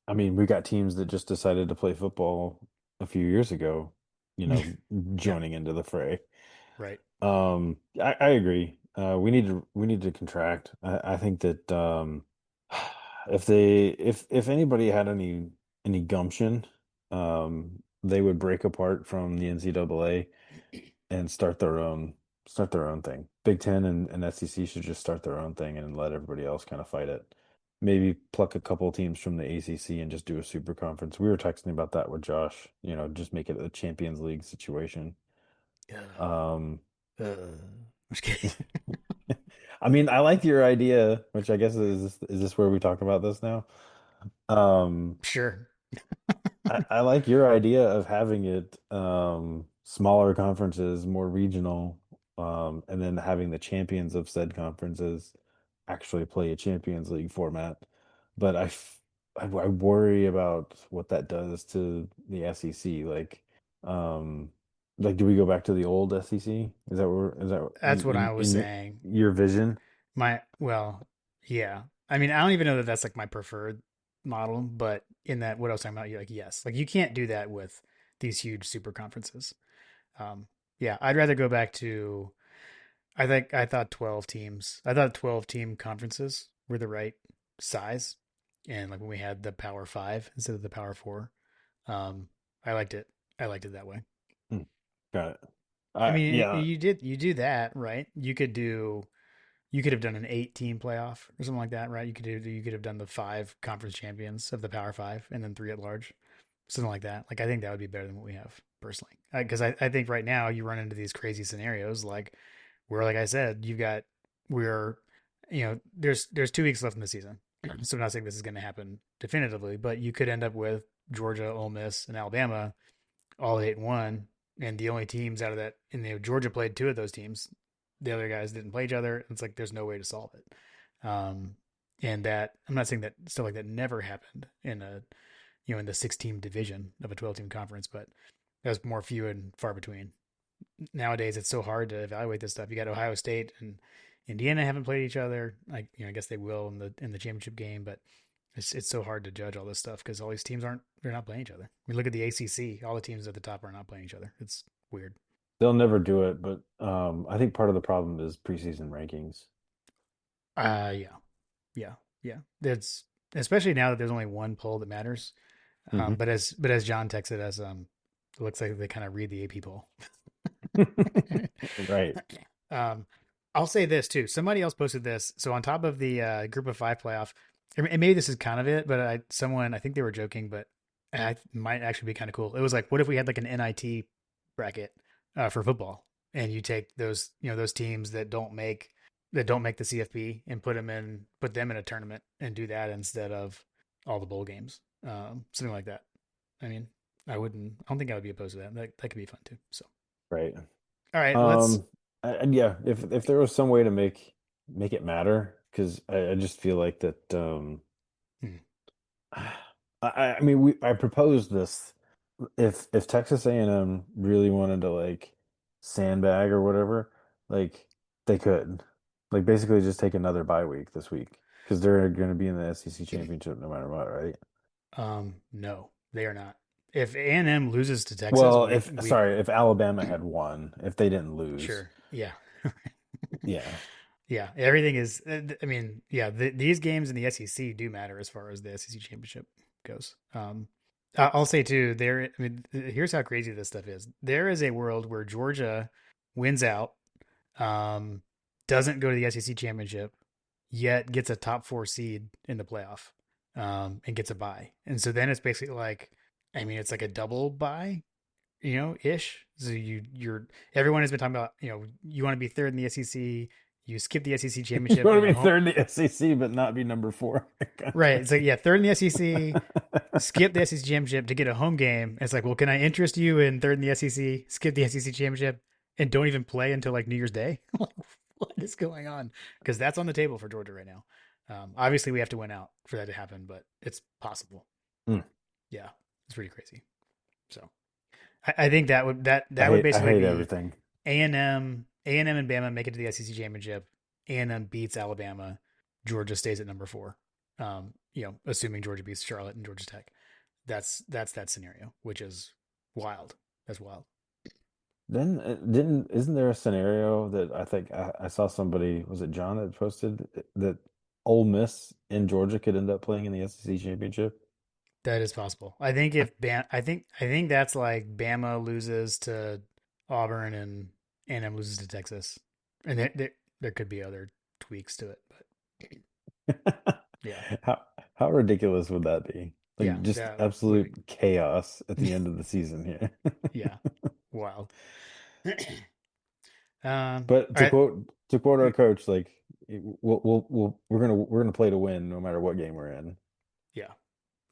I mean, we got teams that just decided to play football a few years ago, Yeah, joining into the fray. right. I agree. We need to contract. I think that if anybody had any gumption, they would break apart from the NCAA and start their own thing. Big Ten and SEC should just start their own thing and let everybody else kind of fight it. Maybe pluck a couple teams from the ACC and just do a super conference. We were texting about that with Josh, just make it a Champions League situation. Um, I'm just kidding. I mean, I like your idea, which I guess is this where we talk about this now? Um, Sure. I like your idea of having it smaller conferences, more regional, and then having the champions of said conferences actually play a Champions League format. But I worry about what that does to the SEC. Um, like, do we go back to the old SEC? Is that That's what I was in saying. your vision? Well, yeah. I mean, I don't even know that that's like my preferred model, but in that, what I was talking about, you're like, yes, like you can't do that with these huge super conferences. Um, yeah, I'd rather go back to, I thought 12 teams, I thought 12 team conferences were the right size. And like when we had the Power Five instead of the Power Four, um, I liked it. I liked it that way. Hmm, got it. I mean, Yeah, you do that, right? You could have done an 8 team playoff or something like that, right? You could have done the 5 conference champions of the Power Five and then 3 at large, something like that. Like I think that would be better than what we have personally, because I think right now you run into these crazy scenarios like where, like I said, we're there's 2 weeks left in the season, so I'm not saying this is going to happen definitively, but you could end up with Georgia, Ole Miss, and Alabama all 8-1, And the only teams out of that, and Georgia played two of those teams. The other guys didn't play each other. It's like there's no way to solve it. And that I'm not saying that stuff like that never happened in a in the 6 team division of a 12 team conference, but that's more few and far between. Nowadays, it's so hard to evaluate this stuff. You got Ohio State and Indiana haven't played each other. I guess they will in the championship game, but it's so hard to judge all this stuff because all these teams they're not playing each other. I mean, look at the ACC. All the teams at the top are not playing each other. It's weird. They'll never do it, but I think part of the problem is preseason rankings. Yeah, yeah, yeah. That's especially now that there's only one poll that matters. Hmm. But as John texted us, it looks like they kind of read the AP poll. Right. um, I'll say this too. Somebody else posted this. So on top of the Group of Five playoff, and maybe this is kind of it, but I think they were joking, but it might actually be kind of cool. It was like, what if we had like an NIT bracket for football, and you take those teams that don't make the CFP and put them in a tournament and do that instead of all the bowl games, something like that. I mean, I don't think I would be opposed to that. That could be fun too. So, Right. all right, let's. Um, and yeah, if there was some way to make it matter, because I just feel like that. Hmm. I mean, I proposed this. If Texas A&M really wanted to like sandbag or whatever, like they could, like basically just take another bye week this week because they're going to be in the SEC championship no matter what, right? No, they are not. If A&M loses to Texas, Well, we if we sorry, if Alabama had won, if they didn't lose, sure, yeah, yeah, yeah. Everything is. I mean, yeah. These games in the SEC do matter as far as the SEC championship goes. I'll say too. I mean, here's how crazy this stuff is. There is a world where Georgia wins out, um, doesn't go to the SEC championship, yet gets a top 4 seed in the playoff, and gets a bye. And so then it's basically like, I mean, it's like a double bye, ish. So you're everyone has been talking about, you want to be third in the SEC, you skip the SEC you championship, want and to the be home. third in the SEC but not be number four. Right. It's like, yeah, third in the SEC, skip the SEC championship to get a home game. It's like, well, can I interest you in third in the SEC, skip the SEC championship, and don't even play until like New Year's Day? What is going on? Because that's on the table for Georgia right now. Obviously, we have to win out for that to happen, but it's possible. Hmm. Yeah, it's pretty crazy. So I think that would I basically hate be everything. A&M and Bama make it to the SEC championship. A&M beats Alabama. Georgia stays at number 4. Assuming Georgia beats Charlotte and Georgia Tech. That's that scenario, which is wild. That's wild. Then didn't isn't there a scenario that I think I saw somebody, was it John that posted that Ole Miss and Georgia could end up playing in the SEC championship? That is possible. I think if I think that's like Bama loses to Auburn and A&M loses to Texas, and there could be other tweaks to it, but yeah, How how ridiculous would that be? yeah, Like just that would absolute chaos at the end of the season here. yeah, wild. But All right. to quote our coach, like we're gonna play to win no matter what game we're in. Yeah,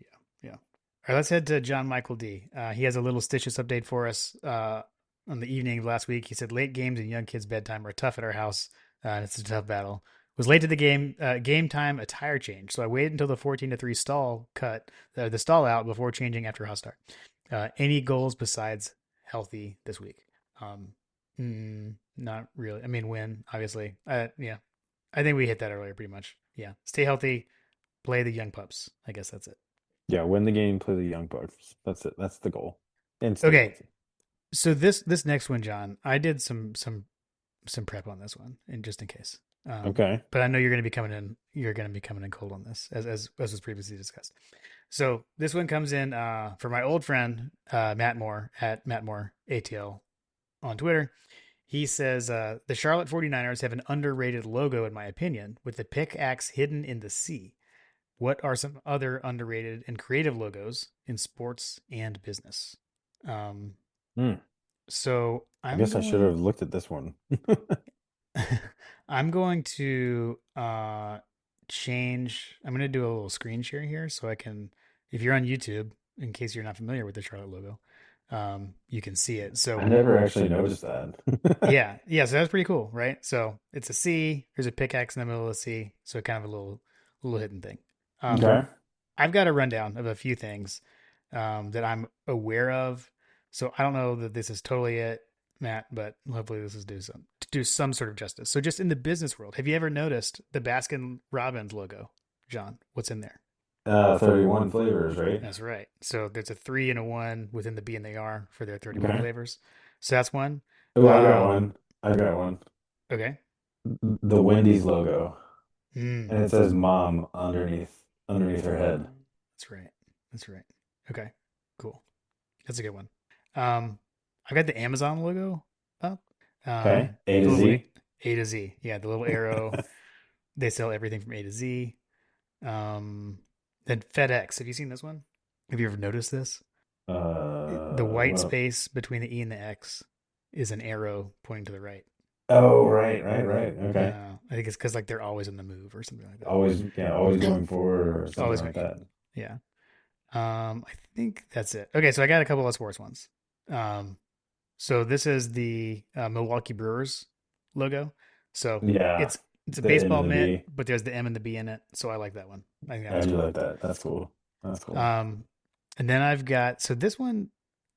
yeah, yeah. All right, let's head to John Michael D. He has a little stitches update for us. On the evening of last week, he said late games and young kids' bedtime are tough at our house. It's a tough battle. Was late to the game. Game time, a tire change. So I waited until the 14-3 stall cut, the stall out before changing after house start. Any goals besides healthy this week? Um, Not really. I mean, win obviously. Yeah, I think we hit that earlier pretty much. Yeah, stay healthy, play the young pups. I guess that's it. Yeah, win the game, play the Young Bucks. That's it. That's the goal. And stay Okay, healthy. so this next one, John, I did some prep on this one, and just in case. Okay. But I know you're going to be coming in. You're going to be coming in cold on this, as was previously discussed. So this one comes in for my old friend Matt Moore at Matt Moore ATL on Twitter. He says the Charlotte 49ers have an underrated logo, in my opinion, with the pickaxe hidden in the sea. What are some other underrated and creative logos in sports and business? Um, Hmm. so I I'm guess I should have going. looked at this one. I'm going to change. I'm going to do a little screen share here so I can, if you're on YouTube, in case you're not familiar with the Charlotte logo, you can see it. I So never actually noticed that. yeah, yeah, so that's pretty cool, right? So it's a C. There's a pickaxe in the middle of the C, so kind of a little hidden thing. Um, Okay. I've got a rundown of a few things that I'm aware of. So I don't know that this is totally it, Matt, but hopefully this is do some sort of justice. So just in the business world, have you ever noticed the Baskin Robbins logo, John? What's in there? 31 flavors, right? That's right. So there's a three and a one within the B and the R for their 31 Okay. flavors. So that's one. Oh, I got Um, one. I got one. okay. The Wendy's logo, Mm. and it says "Mom" underneath her head. That's right. That's right. Okay. Cool. That's a good one. Um, I've got the Amazon logo up. Okay. A The to little Z. A to Z. Yeah, the little arrow. They sell everything from A to Z. Um, then FedEx. Have you seen this one? Have you ever noticed this? The white Well, space between the E and the X is an arrow pointing to the right. oh, right, right, right. Okay. I think it's because like they're always in the move or something like Always, yeah, always that. going forward or something Always like going. that. Yeah. I think that's it. Okay, so I got a couple of sports ones. Um, so this is the Milwaukee Brewers logo. So Yeah, it's it's a the M baseball and the mitt, B. but there's the M and the B in it. So I like that one. I think that Yeah, I one's do cool. like that. That's cool. That's cool. Um, and then I've got so this one.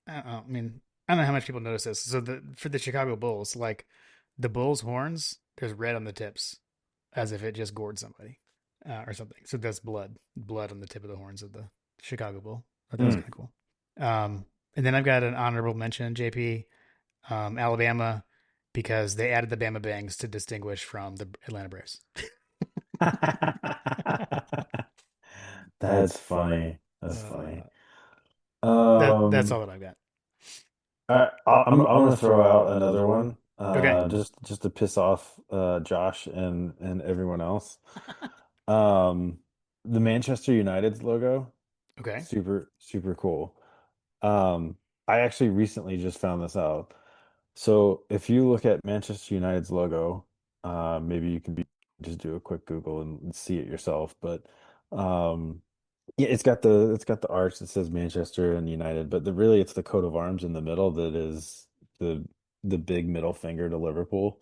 I don't know, I mean, I don't know how much people notice this. So the for the Chicago Bulls, like the Bulls horns, there's red on the tips, as if it just gored somebody or something. So that's blood on the tip of the horns of the Chicago Bull. I thought that was Hmm. kind of cool. And then I've got an honorable mention, JP, Alabama, because they added the Bama Bangs to distinguish from the Atlanta Braves. That's funny. That's uh, funny. that's all Um, that I've got. I'm gonna throw out another one, Okay. just to piss off Josh and everyone else. Um, the Manchester United's logo, Okay. super cool. Um, I actually recently just found this out. So if you look at Manchester United's logo, maybe you can just do a quick Google and see it yourself. But um, yeah, it's got the arch that says Manchester and United, but really it's the coat of arms in the middle that is the the big middle finger to Liverpool.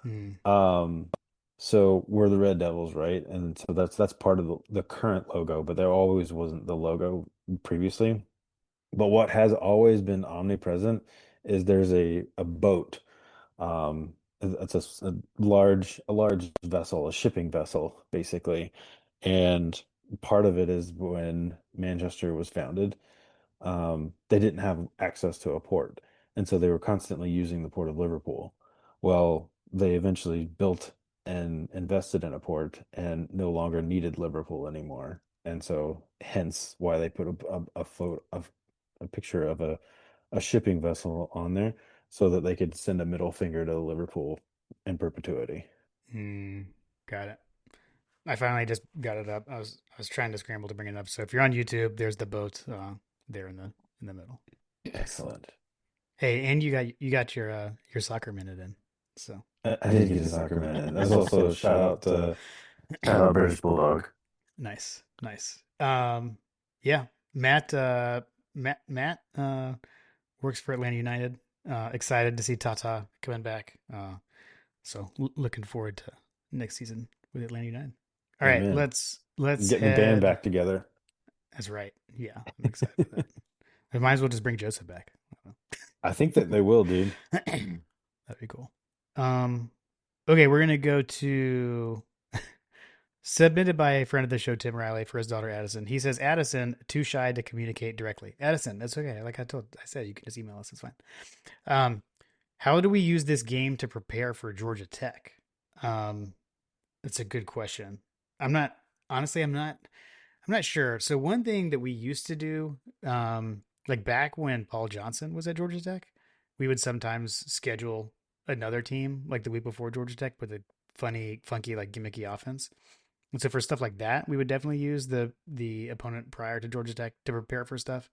Hmm. Um, so we're the Red Devils, right? And so that's part of the current logo, but there always wasn't the logo previously. But what has always been omnipresent is there's a boat. It's a large vessel, a shipping vessel, basically. And part of it is when Manchester was founded, they didn't have access to a port, and so they were constantly using the port of Liverpool. Well, they eventually built and invested in a port and no longer needed Liverpool anymore. And so hence why they put a photo of a picture of a shipping vessel on there so that they could send a middle finger to Liverpool in perpetuity. Hmm. Got it. I finally just got it up. I was trying to scramble to bring it up. So if you're on YouTube, there's the boat there in the middle. Excellent. Hey, and you got your soccer minute in. So I did get a soccer minute. That's also a shout out British Bulldog. nice, nice. Yeah, Matt Matt works for Atlanta United. Excited to see Tata coming back. So looking forward to next season with Atlanta United. All right, Amen. let's Getting the band head. back together. That's right. Yeah, I'm excited for that. We might as well just bring Joseph back. I think that they will, dude. That'd be cool. Um, okay, we're gonna go to submitted by a friend of the show, Tim Riley, for his daughter Addison. He says Addison too shy to communicate directly. Addison, that's okay. Like I said, you can just email us. It's fine. Um, how do we use this game to prepare for Georgia Tech? Um, that's a good question. I'm not honestly. I'm not sure. So one thing that we used to do, like back when Paul Johnson was at Georgia Tech, we would sometimes schedule another team like the week before Georgia Tech with a funky, like gimmicky offense. And so for stuff like that, we would definitely use the opponent prior to Georgia Tech to prepare for stuff.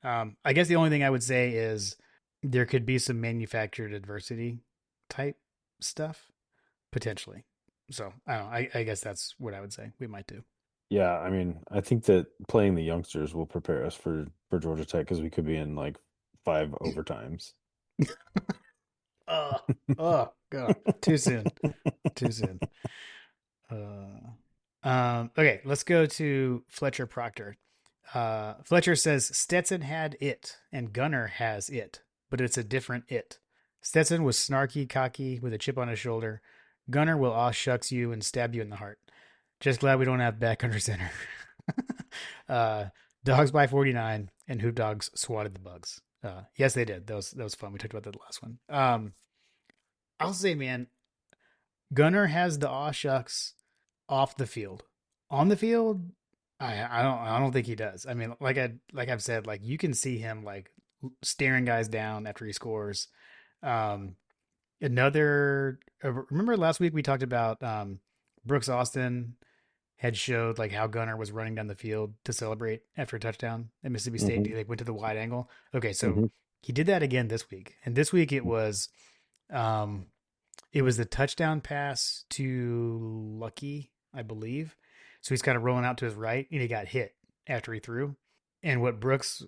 I guess the only thing I would say is there could be some manufactured adversity type stuff potentially. So I don't know. I guess that's what I would say we might do. Yeah, I mean, I think that playing the youngsters will prepare us for Georgia Tech because we could be in like 5 overtimes. Oh, oh God, too soon, too soon. Uh, okay, let's go to Fletcher Proctor. Fletcher says Stetson had it and Gunner has it, but it's a different it. Stetson was snarky, cocky, with a chip on his shoulder. Gunner will aw shucks you and stab you in the heart. Just glad we don't have back under center. uh, Dogs by 49 and Hoop Dogs swatted the bugs. Yes, they did. That was fun. We talked about that last one. I'll say, man, Gunner has the aw shucks off the field. On the field, I don't think he does. I mean, I've said, like you can see him like staring guys down after he scores. Um, remember last week we talked about Brooks Austin had showed like how Gunner was running down the field to celebrate after a touchdown at Mississippi State. Hmm. He like went to the wide angle. Okay, so Hmm. he did that again this week, and this week um, it was the touchdown pass to Lucky, I believe. So he's kind of rolling out to his right, and he got hit after he threw. And what Brooks's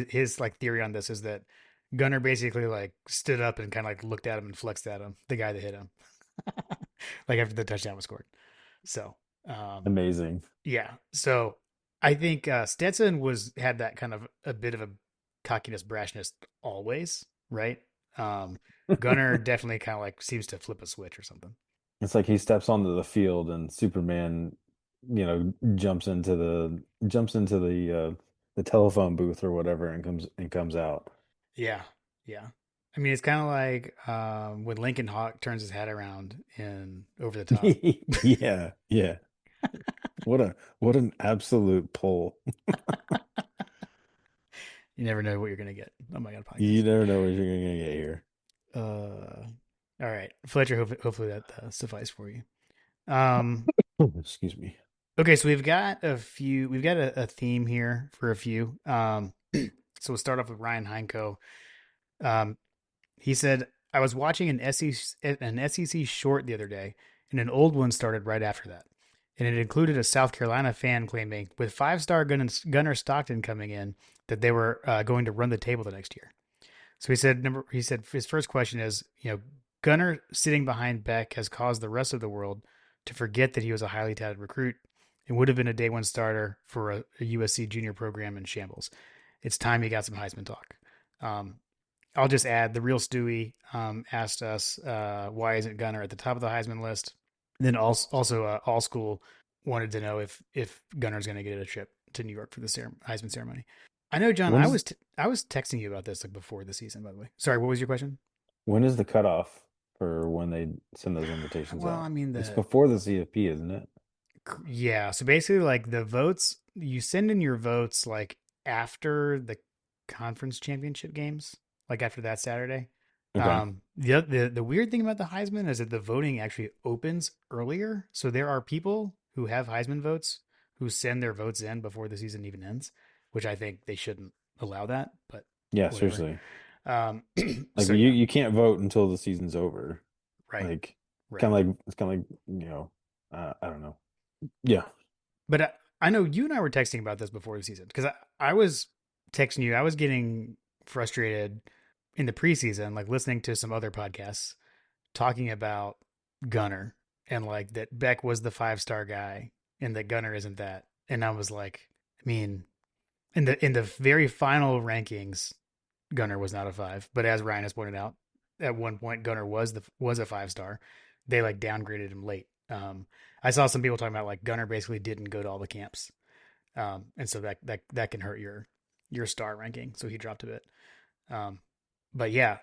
his like theory on this is that Gunner basically like stood up and kind of like looked at him and flexed at him, the guy that hit him, like after the touchdown was scored. So Amazing. yeah, so I think Stetson was had that kind of a bit of a cockiness, brashness always, right? Um, Gunner definitely kind of like seems to flip a switch or something. It's like he steps onto the field and Superman, jumps into the telephone booth or whatever and comes out. Yeah, yeah. I mean, it's kind of like when Lincoln Hawk turns his hat around in Over the Top. Yeah, yeah. What an absolute pull. You never know what you're gonna get. Oh my god, You podcast. never know what you're gonna get here. All right, Fletcher. Hopefully that suffice for you. Um, Excuse me. okay, so we've got a few. We've got a theme here for a few. So we'll start off with Ryan Heinko. Um, he said, "I was watching an SEC short the other day, and an old one started right after that, and it included a South Carolina fan claiming, with five-star Gunner Stockton coming in, that they were going to run the table the next year." So he said his first question is, Gunner sitting behind Beck has caused the rest of the world to forget that he was a highly touted recruit and would have been a day one starter for a USC junior program in shambles. It's time he got some Heisman talk. Um, I'll just add the real Stewie asked us why isn't Gunner at the top of the Heisman list. And then also All School wanted to know if Gunner's going to get a trip to New York for the Heisman ceremony. I know, John. I When's was I was texting you about this like before the season. By the way, sorry. What was your question? when is the cutoff for when they send those invitations Well, I out? mean It's the before the CFP, isn't it? yeah. So basically, like the votes, you send in your votes like after the conference championship games, like after that Saturday. Okay. The weird thing about the Heisman is that the voting actually opens earlier. So there are people who have Heisman votes who send their votes in before the season even ends, which I think they shouldn't allow that, but Yeah, whatever. seriously. Um, Like so you, yeah, you can't vote until the season's over. right, Like right. kind of like it's kind of like I don't know. Yeah. But I know you and I were texting about this before the season because I was texting you. I was getting frustrated in the preseason, like listening to some other podcasts talking about Gunner and like that Beck was the 5-star guy and that Gunner isn't that. And I was like, I mean, in the very final rankings, Gunner was not a 5. But as Ryan has pointed out, at one point Gunner was a 5-star. They like downgraded him late. I saw some people talking about like Gunner basically didn't go to all the camps, and so that can hurt your star ranking. So he dropped a bit. Um, but yeah,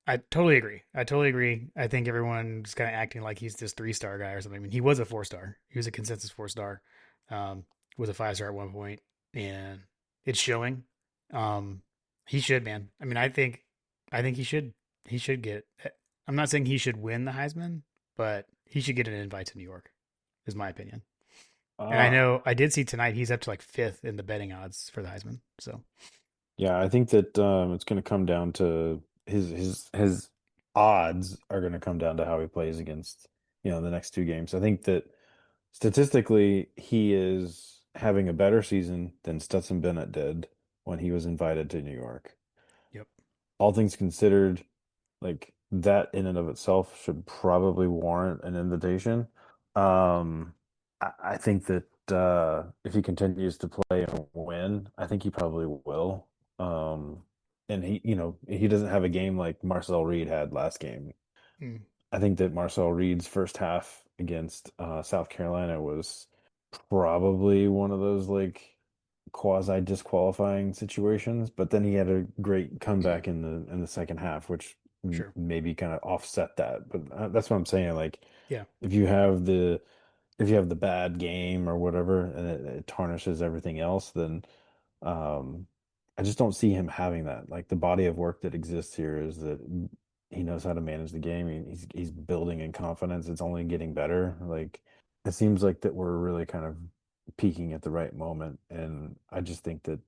I totally agree. I totally agree. I think everyone's kind of acting like he's this 3-star guy or something. I mean, he was a 4-star. He was a consensus 4-star. Was a 5-star at one point, and it's showing. Um, he should, man. I mean, I think he should. He should get. I'm not saying he should win the Heisman, but he should get an invite to New York. Is my opinion. And I Ah, know I did see tonight he's up to like fifth in the betting odds for the Heisman. So yeah, I think that it's going to come down to his odds are going to come down to how he plays against, the next two games. I think that statistically he is having a better season than Stetson Bennett did. when he was invited to New York. Yep. All things considered, like that in and of itself should probably warrant an invitation. Um, I think that if he continues to play and win, I think he probably will. Um, and he doesn't have a game like Marcel Reed had last game. Mm, I think that Marcel Reed's first half against South Carolina was probably one of those like quasi disqualifying situations, but then he had a great comeback in the second half, which sure. maybe kind of offset that. But that's what I'm saying. Like Yeah. if you have the if you have the bad game or whatever, and it tarnishes everything else, then um, I just don't see him having that. Like the body of work that exists here is that he knows how to manage the game. He's building in confidence. It's only getting better. Like it seems like that we're really kind of peaking at the right moment, and I just think that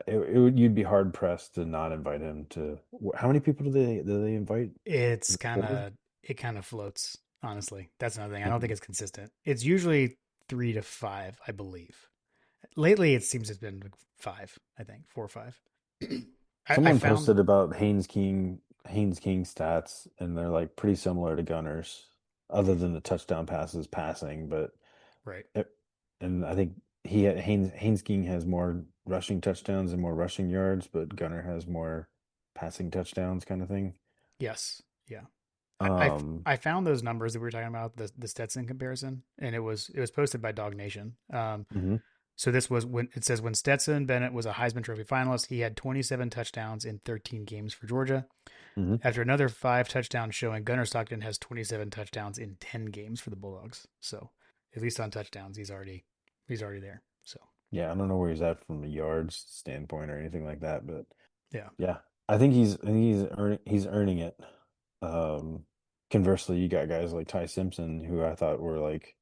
you'd be hard pressed to not invite him to. How many people do they invite? It's Is it kind four? of it kind of floats, honestly. That's another thing. I don't think Mhm. it's consistent. It's usually 3 to 5, I believe. Lately it seems it's been like 5, I think, 4 or 5. I Someone found posted about Haynes King stats, and they're like pretty similar to Gunner's, other than the touchdown passes passing. But right. it, and I think Haynes King has more rushing touchdowns and more rushing yards, but Gunner has more passing touchdowns, kind of thing. Yes. Yeah. Um, I found those numbers that we were talking about, the Stetson comparison, and it was posted by Dog Nation. mhm, So this was when it says when Stetson Bennett was a Heisman Trophy finalist, he had 27 touchdowns in 13 games for Georgia. mhm. After another 5 touchdowns showing, Gunnar Stockton has 27 touchdowns in 10 games for the Bulldogs. So at least on touchdowns, he's already there. So Yeah, I don't know where he's at from a yards standpoint or anything like that, but yeah, yeah, I think he's earning it. Um, Conversely, you got guys like Ty Simpson who I thought were like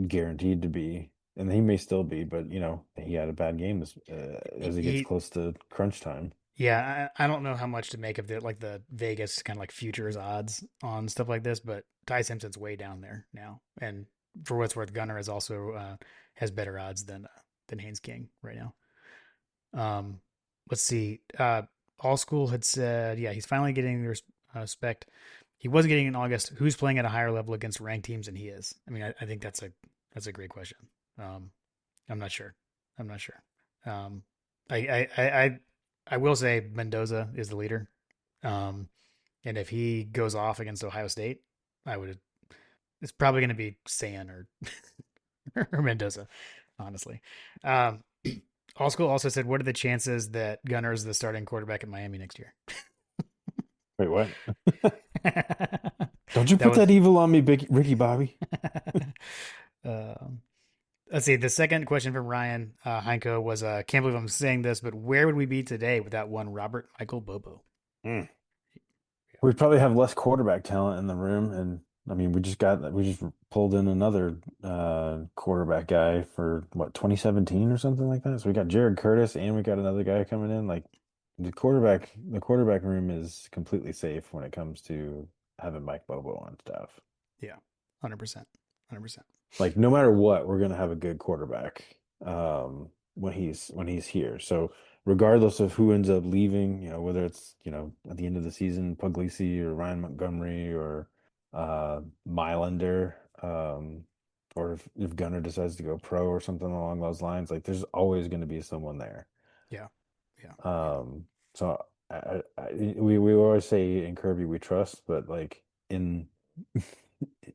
guaranteed to be, and he may still be, but he had a bad game as he gets he close to crunch time. yeah, I don't know how much to make of the Vegas kind of like futures odds on stuff like this, but Ty Simpson's way down there now, and for what's worth, Gunner is also has better odds than Haynes King right now. Um, let's see. All School had said, yeah, he's finally getting the respect he wasn't getting in August. Who's playing at a higher level against ranked teams than he is? I mean, I think that's a great question. Um, I'm not sure. I'm not sure. Um, I, I I I I will say Mendoza is the leader. Um, and if he goes off against Ohio State, I would. It's probably going to be San or or Mendoza, honestly. Um, All School also said, "What are the chances that Gunner is the starting quarterback at Miami next year?" Wait, what? that Don't you put was. that evil on me, Ricky Bobby? um, let's see. The second question from Ryan Heinko was, "Can't believe I'm saying this, but where would we be today without one Robert Michael Bobo?" Mm. We probably have less quarterback talent in the room, and I mean, we just pulled in another quarterback guy for what 2017 or something like that. So we got Jared Curtis, and we got another guy coming in. Like the quarterback room is completely safe when it comes to having Mike Bobo on staff. Yeah, 100%, 100%. Like no matter what, we're gonna have a good quarterback when he's here. So regardless of who ends up leaving, whether it's at the end of the season, Puglisi or Ryan Montgomery or Mylander, or if Gunner decides to go pro or something along those lines, like there's always going to be someone there. Yeah, yeah, yeah. So we always say in Kirby we trust, but like in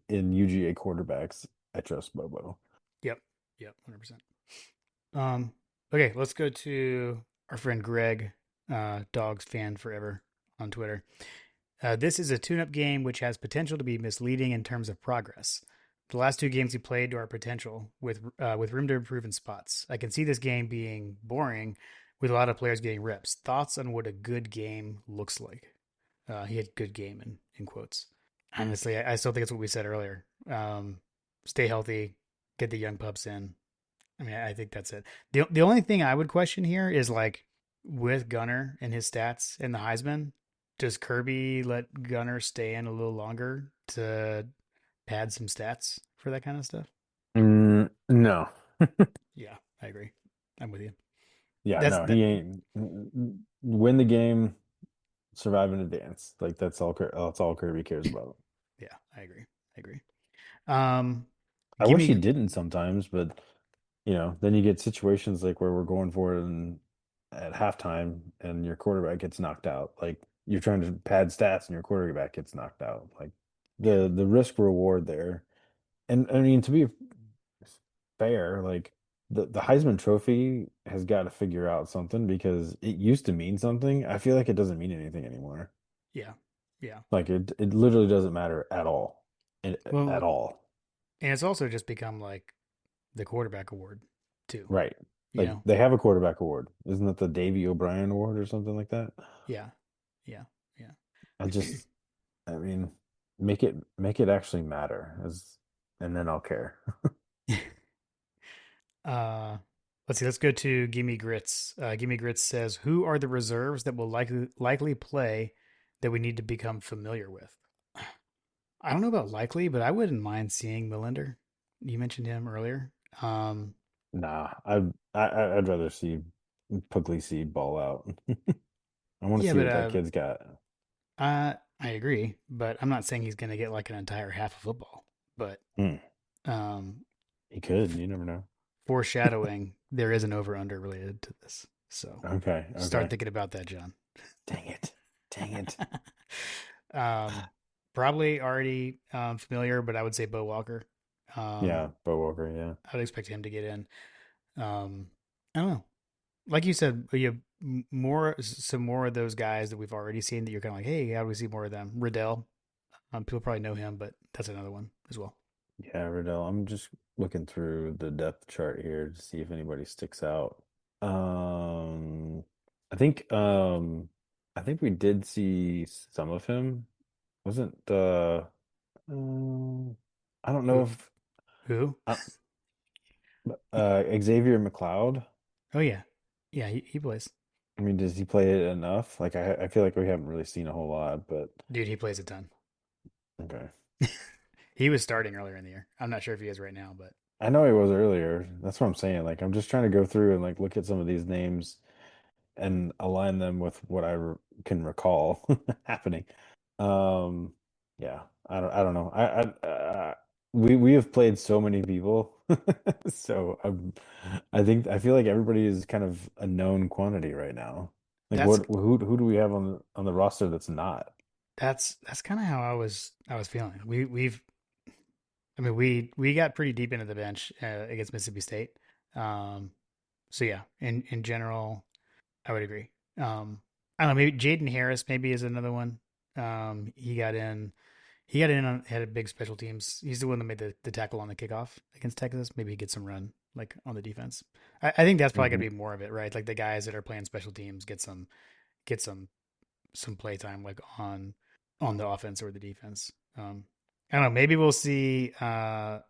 in UGA quarterbacks, I trust Bobo. Yep, yep, 100%. Um, okay, let's go to our friend Greg, Dogs fan forever on Twitter. This is a tune-up game which has potential to be misleading in terms of progress. The last 2 games he played to our potential with room to improve in spots. I can see this game being boring with a lot of players getting reps. Thoughts on what a good game looks like? He had good game in quotes. Honestly, I still think it's what we said earlier. Stay healthy, get the young pups in. I mean, I think that's it. The only thing I would question here is like with Gunner and his stats and the Heisman, does Kirby let Gunner stay in a little longer to pad some stats for that kind of stuff? No. Yeah, I agree. I'm with you. Yeah, That's no, that. he ain't win the game, survive in advance. Like that's all Kirby cares about. Yeah, I agree. I agree. Um, I give wish he me. didn't sometimes, but then you get situations like where we're going for it and at halftime and your quarterback gets knocked out. Like you're trying to pad stats and your quarterback gets knocked out. Like Yeah, the risk reward there. And I mean to be fair, like the Heisman Trophy has got to figure out something because it used to mean something. I feel like it doesn't mean anything anymore. yeah, yeah. Like it literally doesn't matter at all. At Well, all. and it's also just become like the quarterback award too. Right. You Like know? they have a quarterback award. Isn't that the Davy O'Brien Award or something like that? Yeah, yeah, yeah. I just I mean make it actually matter as and then I'll care. uh, let's see. Let's go to Gimme Grits. Gimme Grits says, "Who are the reserves that will likely play that we need to become familiar with?" I don't know about likely, but I wouldn't mind seeing Millender. You mentioned him earlier. Um, Nah, I'd rather see Puglisi ball out. I want to yeah, see but what that kid's got. I agree, but I'm not saying he's going to get like an entire half of football. But Hmm. um, He could, you never know. foreshadowing, there is an over under related to this. So Okay, start okay. thinking about that, John. Dang it. Dang it. um, probably already familiar, but I would say Bo Walker. Um, Yeah, Bo Walker, yeah. I would expect him to get in. I don't know. Like you said, you have some more of those guys that we've already seen that you're kind of like, hey, how do we see more of them? Riddell, people probably know him, but that's another one as well. Yeah, Riddell. I'm just looking through the depth chart here to see if anybody sticks out. Um, I think I think we did see some of him. Wasn't um I don't know Who? if Who? uh, Xavier McLeod. Oh yeah, yeah, he plays. I mean, does he play it enough? Like I feel like we haven't really seen a whole lot, but Dude, he plays a ton. okay. He was starting earlier in the year. I'm not sure if he is right now, but I know he was earlier. That's what I'm saying. Like I'm just trying to go through and like look at some of these names and align them with what can recall happening. Um, yeah, I don't know. We have played so many people, so I feel like everybody is kind of a known quantity right now. Like that's who do we have on the roster that's not? that's kind of how I was feeling. I mean we got pretty deep into the bench against Mississippi State. Um, so yeah, in general, I would agree. I don't know, maybe Jaden Harris maybe is another one. He got in. He got in on had a big special teams. He's the one that made the tackle on the kickoff against Texas. Maybe he gets some run like on the defense. I think that's probably gonna Hmm. be more of it, right? Like the guys that are playing special teams get some play time like on the offense or the defense. I don't know. Maybe we'll see Micah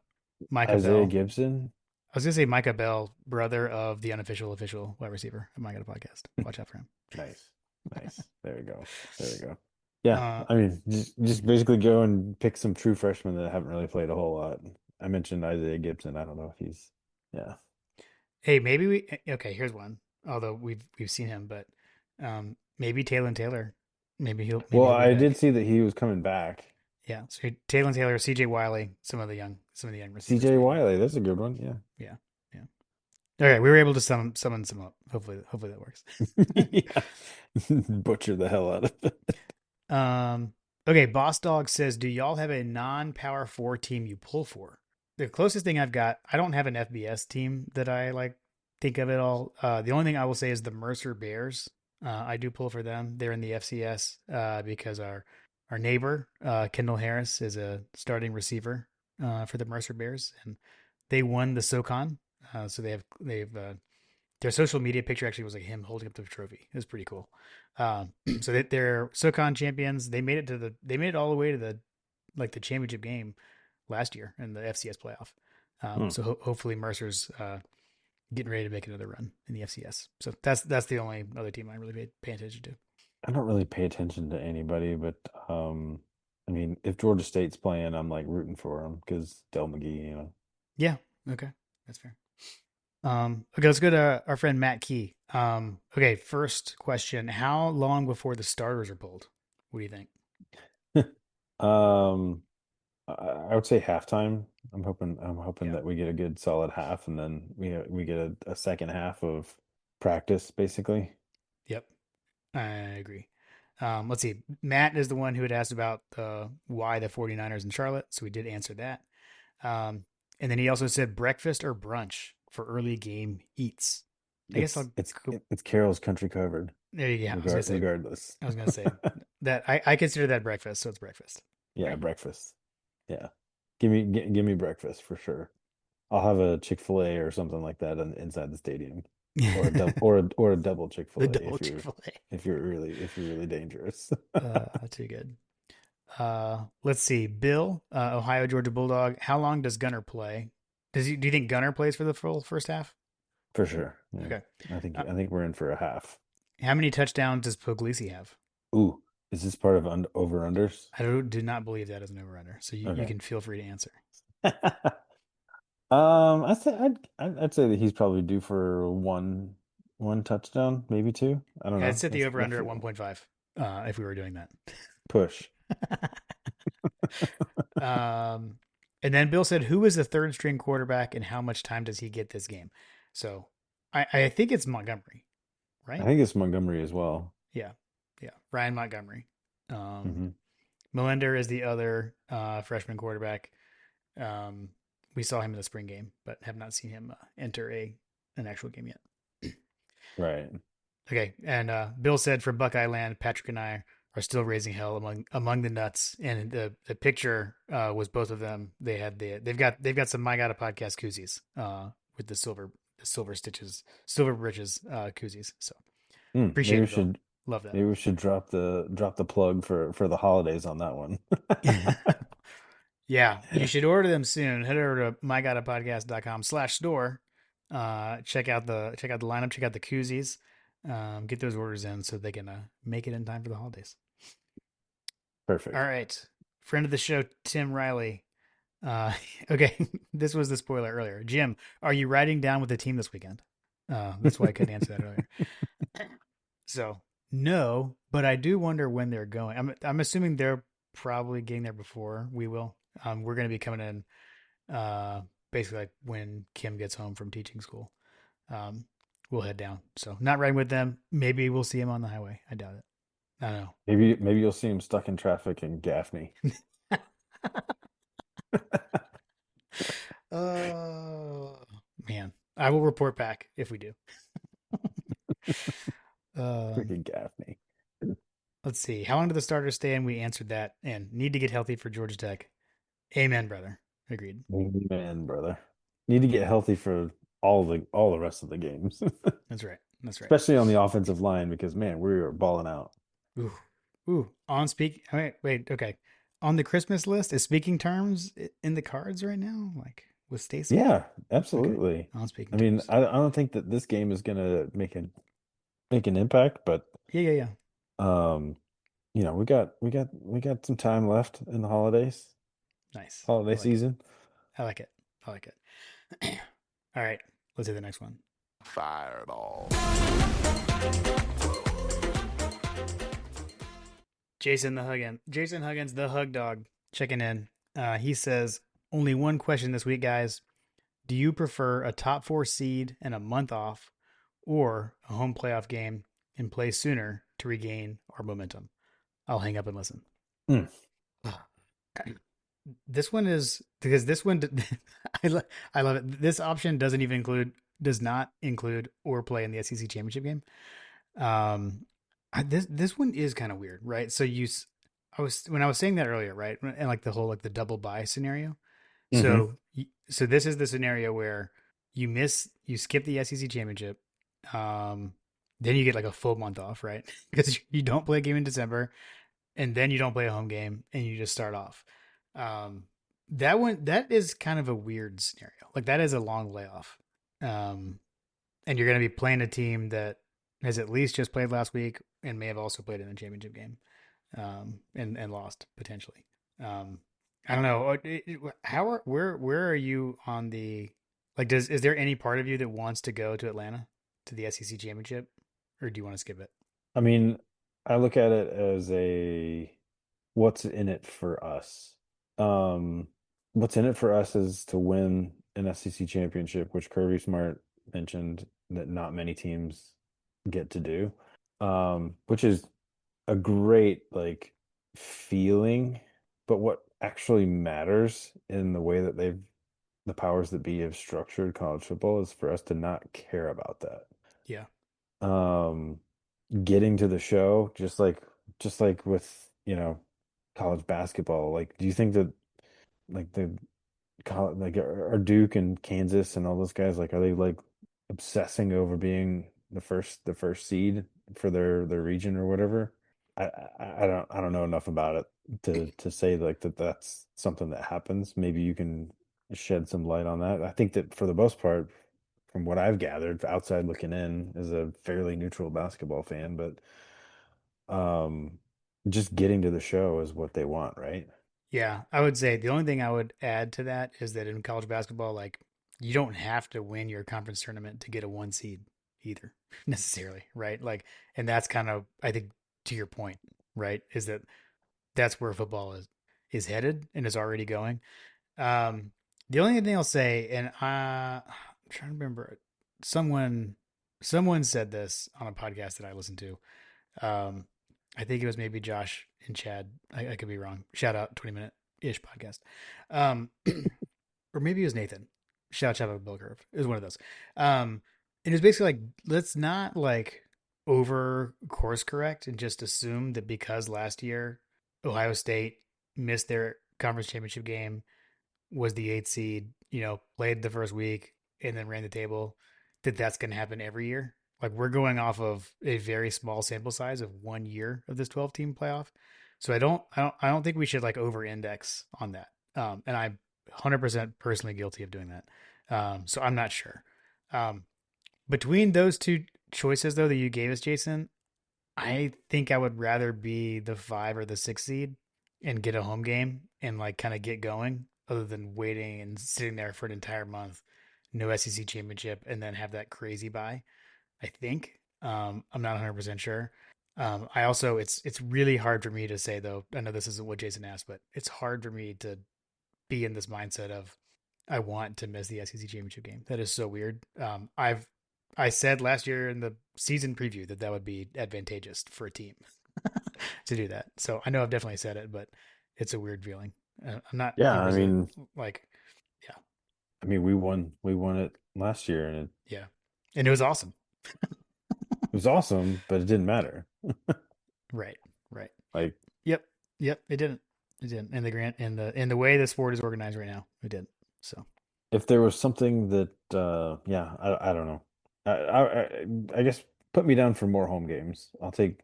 Isaiah Bell. Gibson. I was gonna say Micah Bell, brother of the unofficial official wide receiver of My God Podcast. Watch out for him. Nice. Nice. There we go. There we go. Yeah, Uh, I mean, just basically go and pick some true freshmen that haven't really played a whole lot. I mentioned Isaiah Gibson. I don't know if he's yeah. hey, maybe we okay. Here's one. Although we've seen him, but maybe Taylor Taylor. Maybe Well, he'll be I did back. see that he was coming back. Yeah. So Taylor Taylor, C.J. Wiley, some of the young receivers, CJ maybe. Wiley, that's a good one. Yeah. Yeah. Yeah. Okay, we were able to summon some up. Hopefully that works. Yeah. Butcher the hell out of it. Okay, Boss Dog says, "Do y'all have a non-power four team you pull for?" The closest thing I've got, I don't have an FBS team that I like think of at all. The only thing I will say is the Mercer Bears. I do pull for them. They're in the FCS because our neighbor Kendall Harris is a starting receiver for the Mercer Bears, and they won the SoCon. So they've their social media picture actually was like him holding up the trophy. It was pretty cool. So they're SoCon champions. They made it all the way to the championship game last year in the FCS playoff. Hmm. So hopefully Mercer's getting ready to make another run in the FCS. So that's the only other team I really pay attention to. I don't really pay attention to anybody, but I mean, if Georgia State's playing, I'm like rooting for them because Del McGee. Yeah, okay, that's fair. Okay, let's go to our friend Matt Key. Okay, first question. How long before the starters are pulled? What do you think? Um, I would say halftime. I'm hoping Yeah. that we get a good solid half, and then we get a second half of practice, basically. Yep. I agree. Let's see. Matt is the one who had asked about why the 49ers in Charlotte, so we did answer that. Um, and then he also said breakfast or brunch for early game eats. I guess It's I'll it's go. it's Carol's country covered, There you go. regardless. I was gonna say that I consider that breakfast, so it's breakfast. Yeah, Right. breakfast. Yeah, give me breakfast for sure. I'll have a Chick-fil-A or something like that inside the stadium, or a double The Chick-fil-A double Chick-fil-A. if you're really dangerous. Too good. Let's see. Bill, Ohio Georgia Bulldog. How long does Gunner play? Do you think Gunner plays for the full first half? For sure. Yeah. Okay. Uh, I think we're in for a half. how many touchdowns does Puglisi have? Ooh, is this part of over unders? Do not believe that is an over under. So you Okay. can feel free to answer. I'd say that he's probably due for one touchdown, maybe two. I don't I'd know. set the over under at 1.5 if we were doing that. Push. um, and then Bill said, who is the third string quarterback and how much time does he get this game? So I think it's Montgomery, I right? think it's Montgomery as well. Yeah. Yeah. Ryan Montgomery. Um, Hmm. Melender is the other freshman quarterback. Um, we saw him in the spring game, but have not seen him enter an actual game yet. Right. Okay, and Bill said for Buckeye Land, Patrick and I are still raising hell among the nuts, and the picture was both of them. They've got some My God a Podcast koozies with the silver stitches, silver bridges koozies. So Maybe appreciate we it, Bill. should Love that. maybe we should drop the plug for the holidays on that one. Yeah, you should order them soon. Head over to mygodapodcast.com/store. Check out the lineup, check out the koozies. Get those orders in so they can make it in time for the holidays. All Perfect. right. Friend of the show, Tim Riley. Uh, okay, this was the spoiler earlier. Jim, are you riding down with the team this weekend? That's why I couldn't answer that earlier. So no, but I do wonder when they're going. I'm assuming they're probably getting there before we will. We're going to be coming in basically like when Kim gets home from teaching school. Um, we'll head down. So not riding with them. Maybe we'll see him on the highway. I doubt it. I don't Maybe you'll see him stuck in traffic in Gaffney. know. Oh man, I will report back if we do. Um, Freaking Gaffney. let's see. How long do the starters stay in? We answered that, and need to get healthy for Georgia Tech. Amen, brother. Agreed. Man, brother. Need to get healthy for all the rest of the games. That's right. That's right. Especially on the offensive line because man, we are balling out. Ooh, ooh. On speak. Wait. Okay. On the Christmas list is speaking terms in the cards right now, like with Stacy. Yeah, Okay. absolutely. On speaking I mean, terms. I don't think that this game is gonna make an impact, but Yeah. Yeah. Yeah. um, we got some time left in the Nice. holiday I like it. season. I like it. I like it. All right. Let's do the next one. Fireball. Jason Huggins, the Hug Dog, checking in. He says only one question this week, guys. Do you prefer a top four seed and a month off, or a home playoff game and play sooner to regain our momentum? I'll hang up and listen. Mm. This one is because this one I love it. This option does not include or play in the SEC championship game. Um, this one is kind of weird, right? So I was when I was saying that earlier, right, and like the whole like the double bye scenario. Hmm. So this is the scenario where you skip the SEC championship, um, then you get like a full month off, right? Because you don't play a game in December, and then you don't play a home game, and you just start off. Um, that is kind of a weird scenario. Like that is a long layoff, um, and you're going to be playing a team that has at least just played last week and may have also played in a championship game, and lost potentially. Um, I don't know. Where are you on the like? Is there any part of you that wants to go to Atlanta? to the SEC championship, or do you want to skip it? I mean, I look at it as a what's in it for us. Um, what's in it for us is to win an SEC championship, which Kirby Smart mentioned that not many teams get to do. Which is a great like feeling, but what actually matters in the way that the powers that be have structured college football is for us to not care about that. Yeah. Um, getting to the show, just like with, college basketball, like do you think that like the college like are Duke and Kansas and all those guys like are they like obsessing over being the first seed for their region or whatever? I don't know enough about it to say like that's something that happens. Maybe you can shed some light on that. I think that for the most part, from what I've gathered, outside looking in, as a fairly neutral basketball fan, but um, just getting to the show is what they want, right? Yeah, I would say the only thing I would add to that is that in college basketball, like you don't have to win your conference tournament to get a one seed either, necessarily, right? Like, and that's kind of, I think, to your point, right? Is that that's where football is headed and is already going. Um, the only thing I'll say, and I'm trying to remember, someone someone said this on a podcast that I listened to. Um, I think it was maybe Josh and Chad. I could be wrong. Shout out 20 minute ish podcast. Um, or maybe it was Nathan. Shout out Bill Curve. It was one of those. And it was basically like, let's not like over course correct and just assume that because last year Ohio State missed their conference championship game, was the eighth seed, played the first week and then ran the table, that that's going to happen every year. Like we're going off of a very small sample size of 1 year of this 12 team playoff. So I don't think we should like over index on that. And I'm 100% personally guilty of doing that. So I'm not sure. Um, between those two choices though that you gave us, Jason, I think I would rather be the 5 or the 6 seed and get a home game and like kind of get going, other than waiting and sitting there for an entire month, no SEC championship, and then have that crazy bye. I think. I'm not 100% sure. I also it's really hard for me to say though. I know this isn't what Jason asked, but it's hard for me to be in this mindset of I want to miss the SEC championship game. That is so weird. I said last year in the season preview that that would be advantageous for a team to do that. So I know I've definitely said it, but it's a weird feeling. I'm not Yeah, I 100% mean, like, yeah, we won it last year, and it yeah. And it was awesome. was awesome, but it didn't matter. Right, right. Like, Yep, yep. It didn't. It didn't. In the way the sport is organized right now, it didn't. So if there was something that, yeah, I don't know. I guess put me down for more home games. I'll take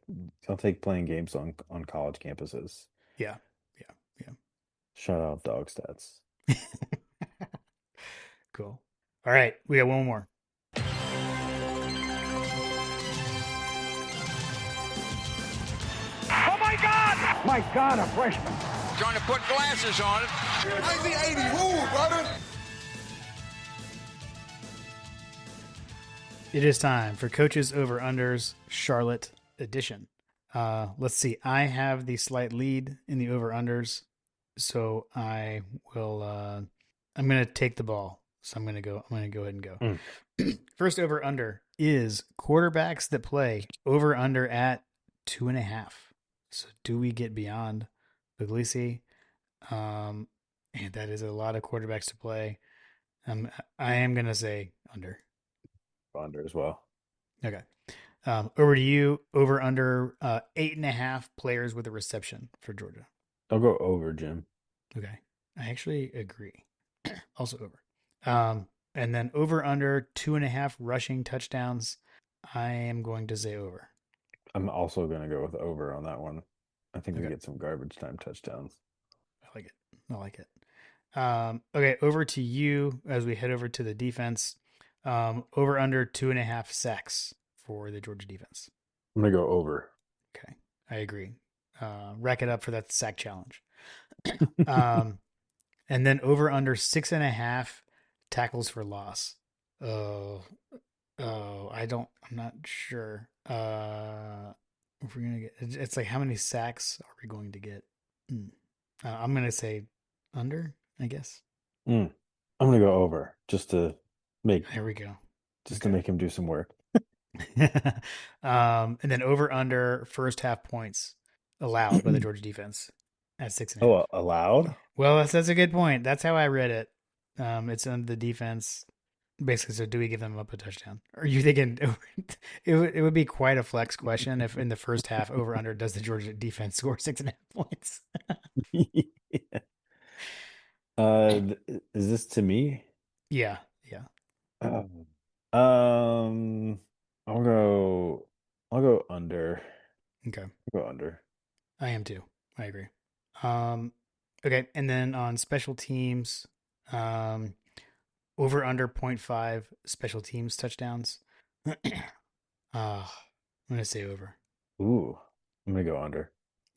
playing games on college campuses. yeah, yeah, Shout out dog stats. yeah. Cool. All right, we got one more. Oh my God! My God, a freshman. Trying to put glasses on it. 1980 rule, brother. It is time for Coaches Over Unders Charlotte edition. Let's see. I have the slight lead in the over unders, so I will. I'm going to take the ball. So I'm going to go. I'm going to go ahead and go. First over under is quarterbacks that play over under at 2.5. So do we get beyond Puglisi? And that is a lot of quarterbacks to play. I am going to say under. Bonder as well. Okay. Over to you. Over under 8.5 players with a reception for Georgia. I'll go over, Jim. Okay. I actually agree. Also over. And then over under 2.5 rushing touchdowns. I am going to say over. I'm also going to go with over on that one. I think we Okay. get some garbage time touchdowns. I like it. I like it. Okay. Over to you as we head over to the defense. Over under 2.5 sacks for the Georgia defense. I'm going to go over. Okay. I agree. Rack it up for that sack challenge. And then over under 6.5 tackles for loss. Oh, I'm not sure. If we're gonna get, it's like how many sacks are we going to get? Hmm. I'm gonna say under, I guess. Mm. I'm gonna go over make There we go. just to Okay. make him do some work. And then over under first half points allowed by the Georgia defense at 6.5. Oh, allowed? Well, that's a good point. That's how I read it. It's under the defense. Basically, so do we give them up a touchdown? Or are you thinking it would be quite a flex question if in the first half over under does the Georgia defense score 6.5 points? Is this to me? Yeah, yeah. Um, um, I'll go. I'll go under. Okay, I'll go under. I am too. I agree. Um, okay, and then on special teams, um, over under point 0.5 special teams touchdowns. I'm gonna say over. Ooh, I'm gonna go under.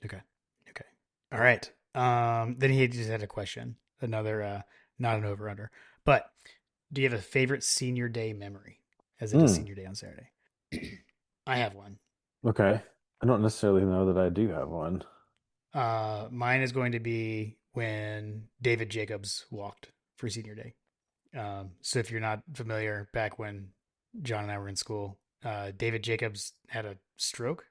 Okay. Okay. All right. Then he just had a question. Another not an over under. But do you have a favorite senior day memory? As it is Mm, senior day on Saturday. I have one. okay. I don't necessarily know that I do have one. Mine is going to be when David Jacobs walked for senior day. So if you're not familiar, back when John and I were in school, David Jacobs had a stroke,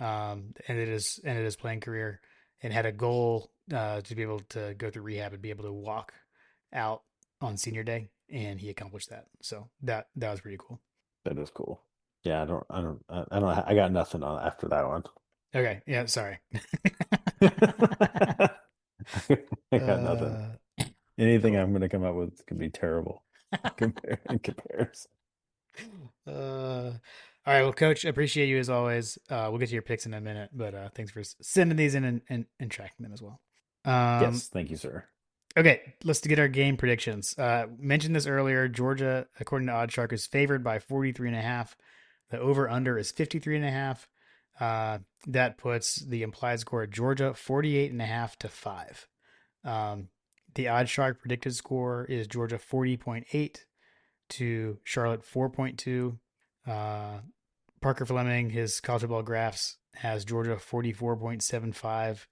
ended his playing career, and had a goal to be able to go through rehab and be able to walk out on senior day, and he accomplished that. So that was pretty cool. That is cool. Yeah, I got nothing on after that one. Okay, yeah, sorry. I got nothing. uh, Anything cool. I'm gonna come up with could be terrible in comparison. All right, well, Coach, appreciate you as always. We'll get to your picks in a minute, but thanks for sending these in and tracking them as well. Um, Yes, thank you, sir. okay, let's get our game predictions. Mentioned this earlier. Georgia, according to OddsShark, is favored by 43.5. The over/under is 53.5. That puts the implied score of Georgia 48.5 to 5. The OddsShark predicted score is Georgia 40.8 to Charlotte 4.2. Parker Fleming, his college football graphs, has Georgia 44.75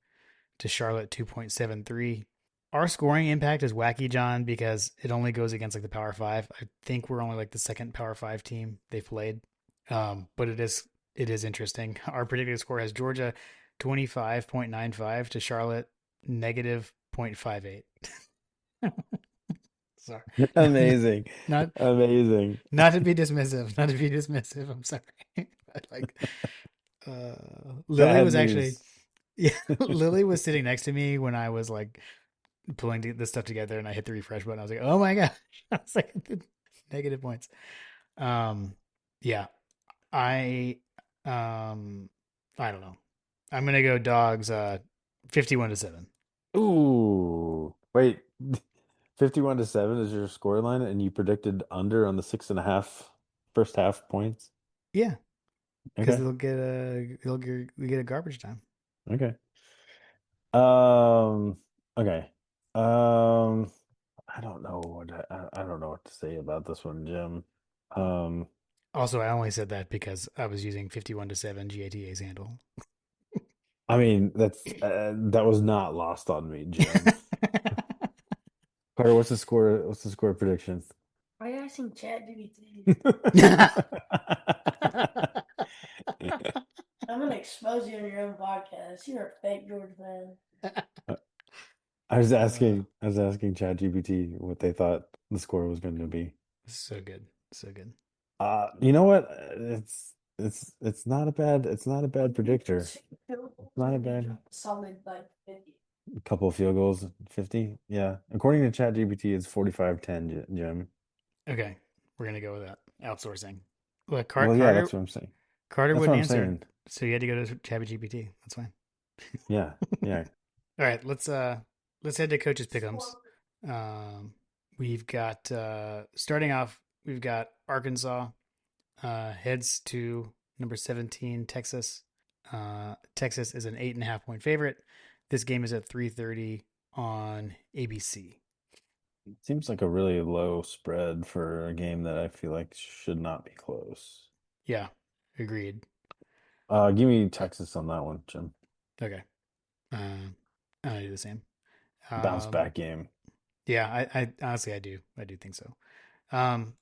to Charlotte 2.73. Our scoring impact is wacky, John, because it only goes against like the Power Five. I think we're only like the second Power Five team they've played. But it is interesting. Our predicted score has Georgia 25.95 to Charlotte negative 0.58. Sorry. Amazing. not Amazing. not to be dismissive. Not to be dismissive. I'm sorry. But like Lily Bad was actually news. yeah, Lily was sitting next to me when I was like pulling this stuff together and I hit the refresh button. I was like, "Oh my gosh." I was like negative points. Um yeah. I um I don't know. I'm going to go dogs 51 to 7. Ooh, wait. 51-7 is your score line, and you predicted under on the 6.5 first half points. Yeah, cuz Okay. we get a garbage time. Okay. Um, okay. Um, I don't know what to say about this one, Jim. Um, Also, I only said that because I was using 51 to 7 GATA's handle. I mean, that was not lost on me, Jim. Carter, what's the score? What's the score prediction? Why are you asking ChatGPT? I'm gonna expose you on your own podcast. You're a fake Georgia fan. I was asking ChatGPT what they thought the score was going to be. So good. So good. You know what? It's not a bad predictor. Not a bad Solid like 50. couple of field goals, 50. Yeah. According to ChatGPT, it's 45-10, Jim. Okay. We're going to go with that. Outsourcing. Look, Well, yeah, that's what I'm saying. Carter That's what wouldn't I'm answer. saying. So you had to go to ChatGPT. That's fine. Yeah. Yeah. All right, let's head to coaches pick'ems. We've got starting off, we've got Arkansas heads to number 17 Texas. Texas is an 8.5 point favorite. This game is at 3:30 on ABC. Seems like a really low spread for a game that I feel like should not be close. Yeah, agreed. Give me Texas on that one, Jim. Okay. Um, I do the same. Bounce Um, back game. yeah, I honestly I do think so. Um,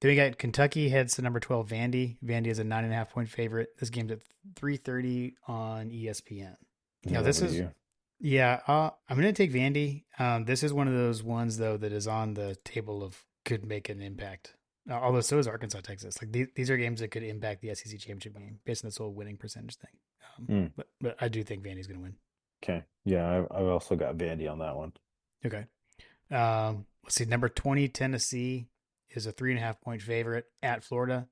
then we got Kentucky heads to number 12 Vandy. Vandy is a 9.5 point favorite. This game's at 3:30 on ESPN. Hand Now it this over to is you. yeah. I'm gonna take Vandy. This is one of those ones though that is on the table of could make an impact. Although so is Arkansas Texas. Like these are games that could impact the SEC championship game based on this whole winning percentage thing. Mm, But I do think Vandy's gonna win. okay. Yeah, I've also got Vandy on that one. Okay. Let's see. Number 20 Tennessee is a 3.5 point favorite at Florida.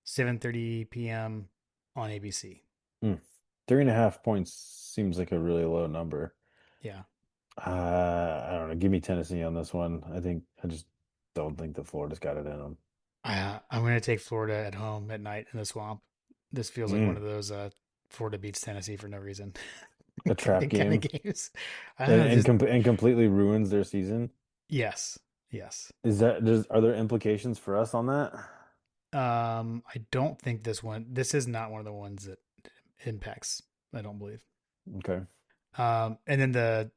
7:30 p.m. on ABC. Mm. 3.5 points seems like a really low number. Yeah. I don't know. Give me Tennessee on this one. I just don't think that Florida's got it in them. I'm going to take Florida at home at night in the swamp. This feels like one Mm. of those Florida beats Tennessee for no reason A trap kind of game games. I don't and know. Just and completely ruins their season. yes, yes. Are there implications for us on that? I don't think this one. This is not one of the ones that impacts. I don't believe. Okay. And then the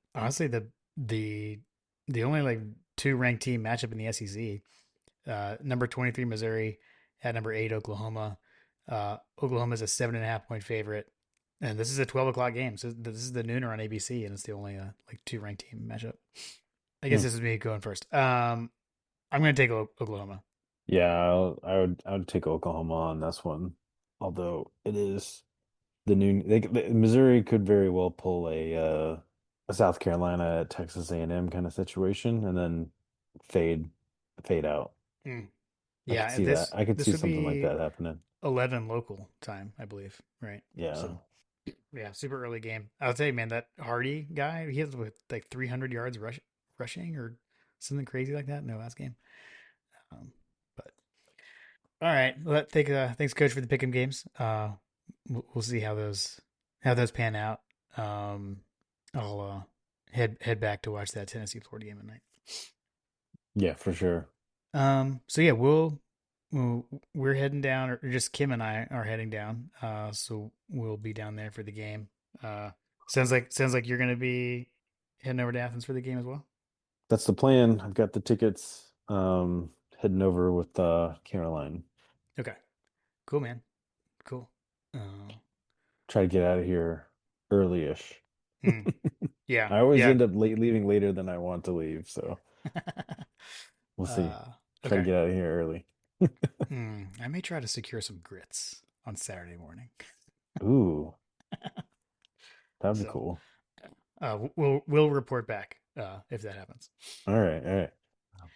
the only like two ranked team matchup in the SEC. Number 23 Missouri at number 8 Oklahoma. Oklahoma is a 7.5 point favorite, and this is a 12 o'clock game. So this is the nooner on ABC, and it's the only like two ranked team matchup. I guess Hmm. this is me going first. I'm going to take Oklahoma. Yeah, I would take Oklahoma on this one. Although it is the new Missouri could very well pull a South Carolina at Texas A&M kind of situation and then fade fade out. Mm. I could Yeah, see that. I could this see would something like be that happening. 11 local time, I believe. Right. Yeah. So yeah, super early game. I'll tell you, man, that Hardy guy, he has with like 300 yards rushing or something crazy like that in the last game. Um, but all right, well, thanks, coach, for the pick'em games. We'll see how those pan out. Um, I'll head back to watch that Tennessee Florida game at night. Yeah, for sure. So yeah, we're heading down, or just Kim and I are heading down. So we'll be down there for the game. Uh, sounds like you're gonna be heading over to Athens for the game as well. That's the plan. I've got the tickets. Heading over with Caroline. Okay, cool, man. Cool. Uh, Try to get out of here early-ish. mm, yeah, I always yeah. end up leaving later than I want to leave, so we'll see. uh, Try to okay. get out of here early. I may try to secure some grits on Saturday morning. Ooh, that'd be So, cool. we'll report back if that happens. All right, all right.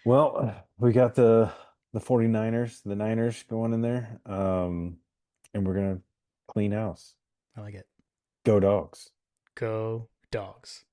Well, we got the 49ers, the Niners going in there. And we're gonna clean house. I like it. Go dogs. Go dogs.